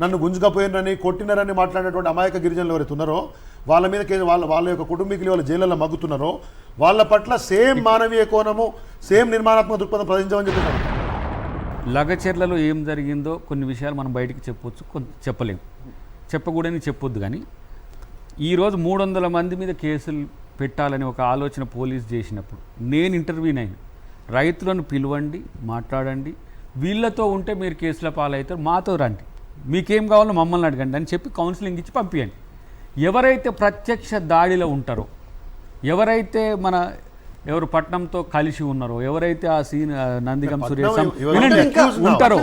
నన్ను గుంజుకపోయినని కొట్టినారని మాట్లాడినటువంటి అమాయక గిరిజనులు ఎవరైతే ఉన్నారో వాళ్ళ మీద వాళ్ళ యొక్క కుటుంబీకులు వాళ్ళ జైళ్ళలో మగ్గుతున్నారో వాళ్ళ పట్ల సేమ్ మానవీయ కోణము, సేమ్ నిర్మాణాత్మక దృక్పథం ప్రదర్శించమని చెప్పారు. లగచెర్లలో ఏం జరిగిందో కొన్ని విషయాలు మనం బయటికి చెప్పొచ్చు, చెప్పలేము, చెప్పకూడని చెప్పొద్దు. కానీ ఈరోజు 300 మంది మీద కేసులు పెట్టాలని ఒక ఆలోచన పోలీస్ చేసినప్పుడు నేను ఇంటర్వ్యూన్ అయిన, రైతులను పిలవండి, మాట్లాడండి, వీళ్ళతో ఉంటే మీరు కేసుల పాలవుతారు, మాతో రండి, మీకేం కావాలో మమ్మల్ని అడగండి అని చెప్పి కౌన్సిలింగ్ ఇచ్చి పంపించండి. ఎవరైతే ప్రత్యక్ష దాడిలో ఉంటారో, ఎవరైతే ఎవరు పట్నంతో కలిసి ఉన్నారో, ఎవరైతే ఆ సీన్ నందిగం సురేష్ ఉంటారో,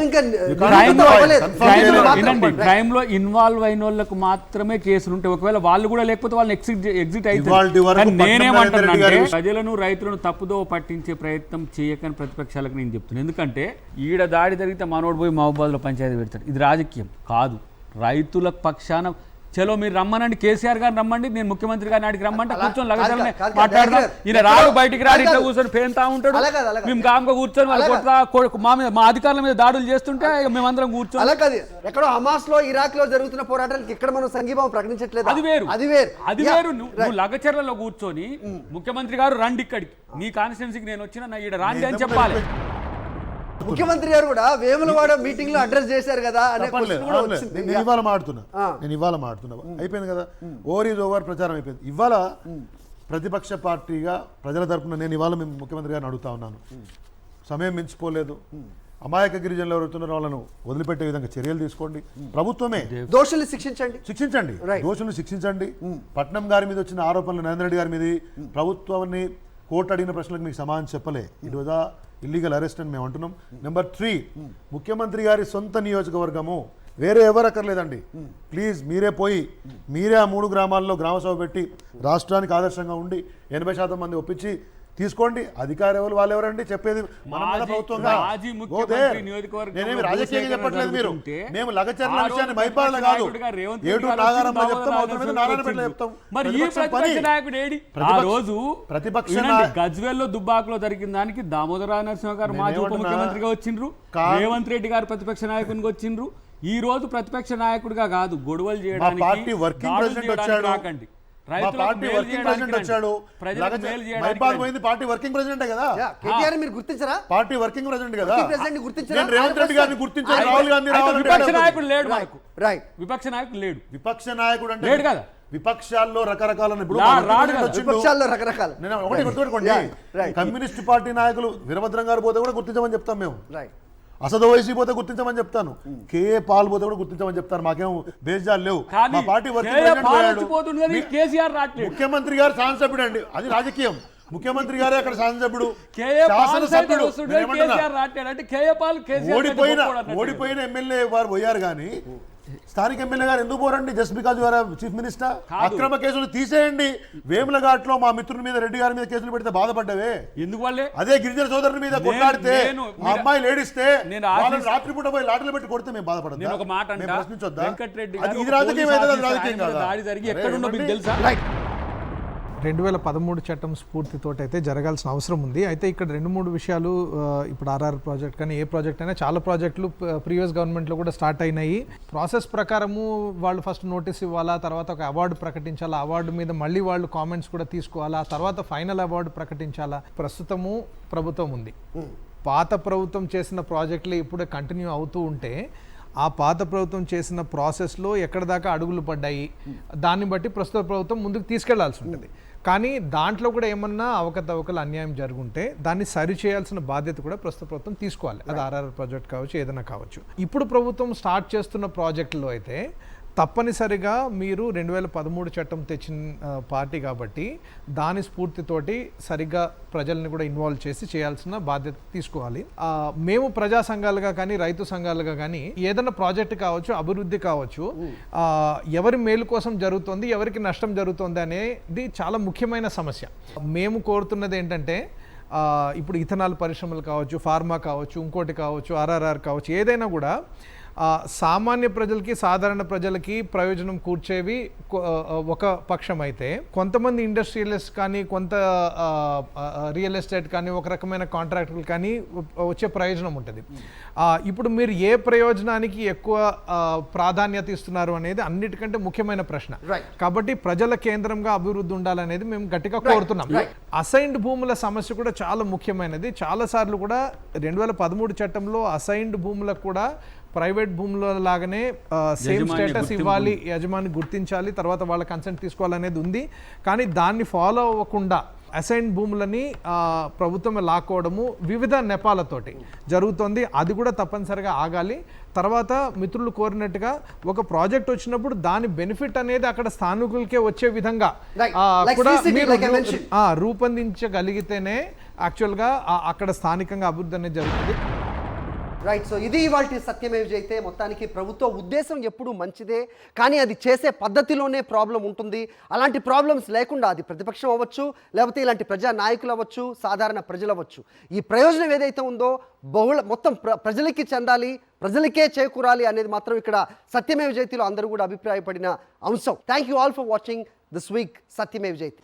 క్రైమ్ లో ఇన్వాల్వ్ అయిన వాళ్ళకు మాత్రమే కేసులు ఉంటాయి. ఒకవేళ వాళ్ళు కూడా లేకపోతే వాళ్ళని ఎగ్జిట్ అయితే నేనేమంటానంటే ప్రజలను రైతులను తప్పుదో పట్టించే ప్రయత్నం చేయకని ప్రతిపక్షాలకు నేను చెప్తున్నాను. ఎందుకంటే ఈడ దాడి జరిగితే మనోడు పోయి మహబూబాద్లో పంచాయతీ పెడతాడు. ఇది రాజకీయం కాదు. రైతుల పక్షాన చలో మీరు రమ్మనండి, కేసీఆర్ గారిని రమ్మండి, నేను ముఖ్యమంత్రి గారిని అడిగి రమ్మంటే కూర్చొని లగజలనే మాట్లాడదాం. ఈయన రాడు, బయటికి రాడు, ఇట్లా కూర్చొని పేరుతా ఉంటాడు, మేము కామ్గా కూర్చొని వాళ్ళు మా అధికారుల మీద దాడులు చేస్తుంటే మేమందరం కూర్చొని. అలా కాదు, ఎక్కడో హమాస్ లో ఇరాక్ లో జరుగుతున్న పోరాటానికి ఇక్కడ మనం సంఘీభావం ప్రకటించట్లేదు. అది వేరు. నువ్వు లగచర్లలో కూర్చొని ముఖ్యమంత్రి గారు రండి ఇక్కడికి, నీ కాన్స్టిట్యున్సీకి నేను వచ్చిన నా ఈడ రాండి అని చెప్పాలి. ముఖ్యమంత్రి గారు కూడా వేములవాడ మీటింగ్ లో అడ్రస్ చేశారు కదా అనే నేను ఇవాళ మాట్లాడుతున్నా అయిపోయింది కదా, ఓవర్ ఈజ్ ఓవర్ ప్రచారం అయిపోయింది. ఇవాళ ప్రతిపక్ష పార్టీగా ప్రజల తరపున నేను ఇవాళ మేము ముఖ్యమంత్రి గారిని అడుగుతా ఉన్నాను, సమయం మించిపోలేదు, అమాయక గిరిజనులు ఎవరుతున్నారో వాళ్ళను వదిలిపెట్టే విధంగా చర్యలు తీసుకోండి. ప్రభుత్వమే దోషుల్ని శిక్షించండి, దోషుల్ని శిక్షించండి. పట్నం గారి మీద వచ్చిన ఆరోపణలు, నరేంద్ర రెడ్డి గారి మీద ప్రభుత్వాన్ని కోర్టు అడిగిన ప్రశ్నలకు మీకు సమాధానం చెప్పలే. ఇట్ వాజ్ ఇల్లీగల్ అరెస్ట్ అని మేము అంటున్నాం. నెంబర్ 3, ముఖ్యమంత్రి గారి సొంత నియోజకవర్గము, వేరే ఎవరు అక్కర్లేదండి. ప్లీజ్ మీరే పోయి మీరే ఆ 3 గ్రామాల్లో గ్రామసభ పెట్టి రాష్ట్రానికి ఆదర్శంగా ఉండి 80% మంది ఒప్పించి తీసుకోండి. అధికార ఎవరు వాళ్ళు ఎవరండి చెప్పేది? నేనేమి రాజకీయంగా చెప్పట్లేదు, మీరు మేము లగచర్ల విషయాన్ని మైపాడులో కాదు, ఏటూరు నాగారంలో చెప్తాం, అవసరం నారాయణపేటలో చెప్తాం. ప్రతిపక్ష గజ్వేల్లో దుబ్బాకులో జరిగిన దానికి దామోదర నరసింహ గారు మాజీ ఉప ముఖ్యమంత్రిగా వచ్చిండ్రు, రేవంత్ రెడ్డి గారు ప్రతిపక్ష నాయకునిగా వచ్చిండ్రు. ఈ రోజు ప్రతిపక్ష నాయకుడిగా కాదు, గొడవలు చేయడానికి పార్టీ వర్కింగ్ ప్రెసిడెంట్ వచ్చాడు, పార్టీ వర్కింగ్ ప్రెసిడెంట్ వచ్చాడు, పార్టీ వర్కింగ్ ప్రెసిడెంటే కదా, కేటీఆర్ మీరు గుర్తించరా? పార్టీ వర్కింగ్ ప్రెసిడెంట్ కదా, గుర్తించరా? రేవంత్ రెడ్డి గారిని గుర్తించారు, రాహుల్ గాంధీ విపక్ష నాయకుడు లేడు, విపక్ష నాయకుడు అంటే లేడు కదా. విపక్షాల్లో రకరకాల ఒకటి గుర్తుపెట్టుకోండి, కమ్యూనిస్ట్ పార్టీ నాయకులు వీరభద్రం గారు పోతే కూడా గుర్తించమని చెప్తాం మేము, అసదు ఓవైసీ పోతే గుర్తించమని చెప్తాను, కేఏ పాల్ పోతే కూడా గుర్తించమని చెప్తాను. మాకేం బేజాలు లేవు. మా పార్టీ ముఖ్యమంత్రి గారు శాసనసభ్యుడు అండి, అది రాజకీయం. ముఖ్యమంత్రి గారే అక్కడ శాసనసభ్యుడు, ఓడిపోయిన ఎమ్మెల్యే వారు పోయారు కానీ స్థానిక ఎమ్మెల్యే గారు ఎందుకు పోరండి? Just because your chief minister. అక్రమ కేసులు తీసేయండి. వేములఘాట్లో మా మిత్రుని మీద, రెడ్డి గారి మీద కేసులు పెడితే బాధపడ్డవే ఎందుకు? వాళ్ళే అదే గిరిజన సోదరుని మీద కొట్లాడితే, ఆ అమ్మాయిలు ఏడిస్తే రాత్రిపూట పోయి లాటలు పెట్టి కొడితే మేము బాధపడదు. ప్రశ్నించొద్దా? ఇది రాజకీయం అయితే అది రాజకీయం కాదా? 2013 చట్టం స్ఫూర్తితోటి అయితే జరగాల్సిన అవసరం ఉంది. అయితే ఇక్కడ 2-3 విషయాలు, ఇప్పుడు ఆర్ఆర్ ప్రాజెక్ట్ కానీ ఏ ప్రాజెక్ట్ అయినా చాలా ప్రాజెక్టులు ప్రీవియస్ గవర్నమెంట్లో కూడా స్టార్ట్ అయినాయి. ప్రాసెస్ ప్రకారము వాళ్ళు ఫస్ట్ నోటీస్ ఇవ్వాలా, తర్వాత ఒక అవార్డు ప్రకటించాలా, అవార్డు మీద మళ్ళీ వాళ్ళు కామెంట్స్ కూడా తీసుకోవాలా, తర్వాత ఫైనల్ అవార్డు ప్రకటించాలా. ప్రస్తుతము ప్రభుత్వం ఉంది, పాత ప్రభుత్వం చేసిన ప్రాజెక్టులు ఇప్పుడు కంటిన్యూ అవుతూ ఉంటే ఆ పాత ప్రభుత్వం చేసిన ప్రాసెస్లో ఎక్కడ దాకా అడుగులు పడ్డాయి, దాన్ని బట్టి ప్రస్తుత ప్రభుత్వం ముందుకు తీసుకెళ్లాల్సి ఉంటుంది. కానీ దాంట్లో కూడా ఏమన్నా అవకతవకలు అన్యాయం జరుగుంటే దాన్ని సరి చేయాల్సిన బాధ్యత కూడా ప్రస్తుత ప్రభుత్వం తీసుకోవాలి. అది ఆర్ఆర్ ప్రాజెక్ట్ కావచ్చు, ఏదైనా కావచ్చు. ఇప్పుడు ప్రభుత్వం స్టార్ట్ చేస్తున్న ప్రాజెక్టులో అయితే తప్పనిసరిగా మీరు 2013 చట్టం తెచ్చిన పార్టీ కాబట్టి దాని స్ఫూర్తితోటి సరిగ్గా ప్రజల్ని కూడా ఇన్వాల్వ్ చేసి చేయాల్సిన బాధ్యత తీసుకోవాలి. మేము ప్రజా సంఘాలుగా కానీ రైతు సంఘాలుగా కానీ ఏదైనా ప్రాజెక్ట్ కావచ్చు, అభివృద్ధి కావచ్చు, ఎవరి మేలు కోసం జరుగుతుంది, ఎవరికి నష్టం జరుగుతుంది అనేది చాలా ముఖ్యమైన సమస్య. మేము కోరుతున్నది ఏంటంటే, ఇప్పుడు ఇథనాల్ పరిశ్రమలు కావచ్చు, ఫార్మా కావచ్చు, ఇంకోటి కావచ్చు, ఆర్ఆర్ఆర్ కావచ్చు, ఏదైనా కూడా సామాన్య ప్రజలకి, సాధారణ ప్రజలకి ప్రయోజనం కూర్చేవి ఒక పక్షం అయితే, కొంతమంది ఇండస్ట్రియలిస్ట్ కానీ, కొంత రియల్ ఎస్టేట్ కానీ, ఒక రకమైన కాంట్రాక్టులు కానీ వచ్చే ప్రయోజనం ఉంటుంది. ఇప్పుడు మీరు ఏ ప్రయోజనానికి ఎక్కువ ప్రాధాన్యత ఇస్తున్నారు అనేది అన్నిటికంటే ముఖ్యమైన ప్రశ్న. కాబట్టి ప్రజల కేంద్రంగా అభివృద్ధి ఉండాలనేది మేము గట్టిగా కోరుతున్నాం. అసైన్డ్ భూముల సమస్య కూడా చాలా ముఖ్యమైనది. చాలాసార్లు కూడా 2013 చట్టంలో అసైన్డ్ భూములకు కూడా ప్రైవేట్ భూముల లాగానే సేమ్ యజమాని స్టేటస్ గుర్తింపు ఇవ్వాలి, యజమాని గుర్తించాలి, తర్వాత వాళ్ళ కన్సెంట్ తీసుకోవాలనేది ఉంది. కానీ దాన్ని ఫాలో అవ్వకుండా అసైన్ భూములని ప్రభుత్వం లాక్కోవడము వివిధ నెపాలతోటి జరుగుతుంది. అది కూడా తప్పనిసరిగా ఆగాలి. తర్వాత మిత్రులు కోరినట్టుగా ఒక ప్రాజెక్ట్ వచ్చినప్పుడు దాని బెనిఫిట్ అనేది అక్కడ స్థానికులకే వచ్చే విధంగా Right. Like కూడా CCTV, మీరు like I mentioned. రూపొందించగలిగితేనే యాక్చువల్గా అక్కడ స్థానికంగా అభివృద్ధి అనేది జరుగుతుంది. రైట్. సో ఇది ఇవాల్టి సత్యమేవ జయతే. మొత్తానికి ప్రభుత్వ ఉద్దేశం ఎప్పుడూ మంచిదే, కానీ అది చేసే పద్ధతిలోనే ప్రాబ్లం ఉంటుంది. అలాంటి ప్రాబ్లమ్స్ లేకుండా అది ప్రతిపక్షం అవ్వచ్చు, లేకపోతే ఇలాంటి ప్రజా నాయకులు అవ్వచ్చు, సాధారణ ప్రజలు అవ్వచ్చు, ఈ ప్రయోజనం ఏదైతే ఉందో మొత్తం ప్రజలకి చెందాలి, ప్రజలకే చేకూరాలి అనేది మాత్రం ఇక్కడ సత్యమేవ జయతిలో అందరూ కూడా అభిప్రాయపడిన అంశం. Thank you all for watching this week Satyameva Jayathi.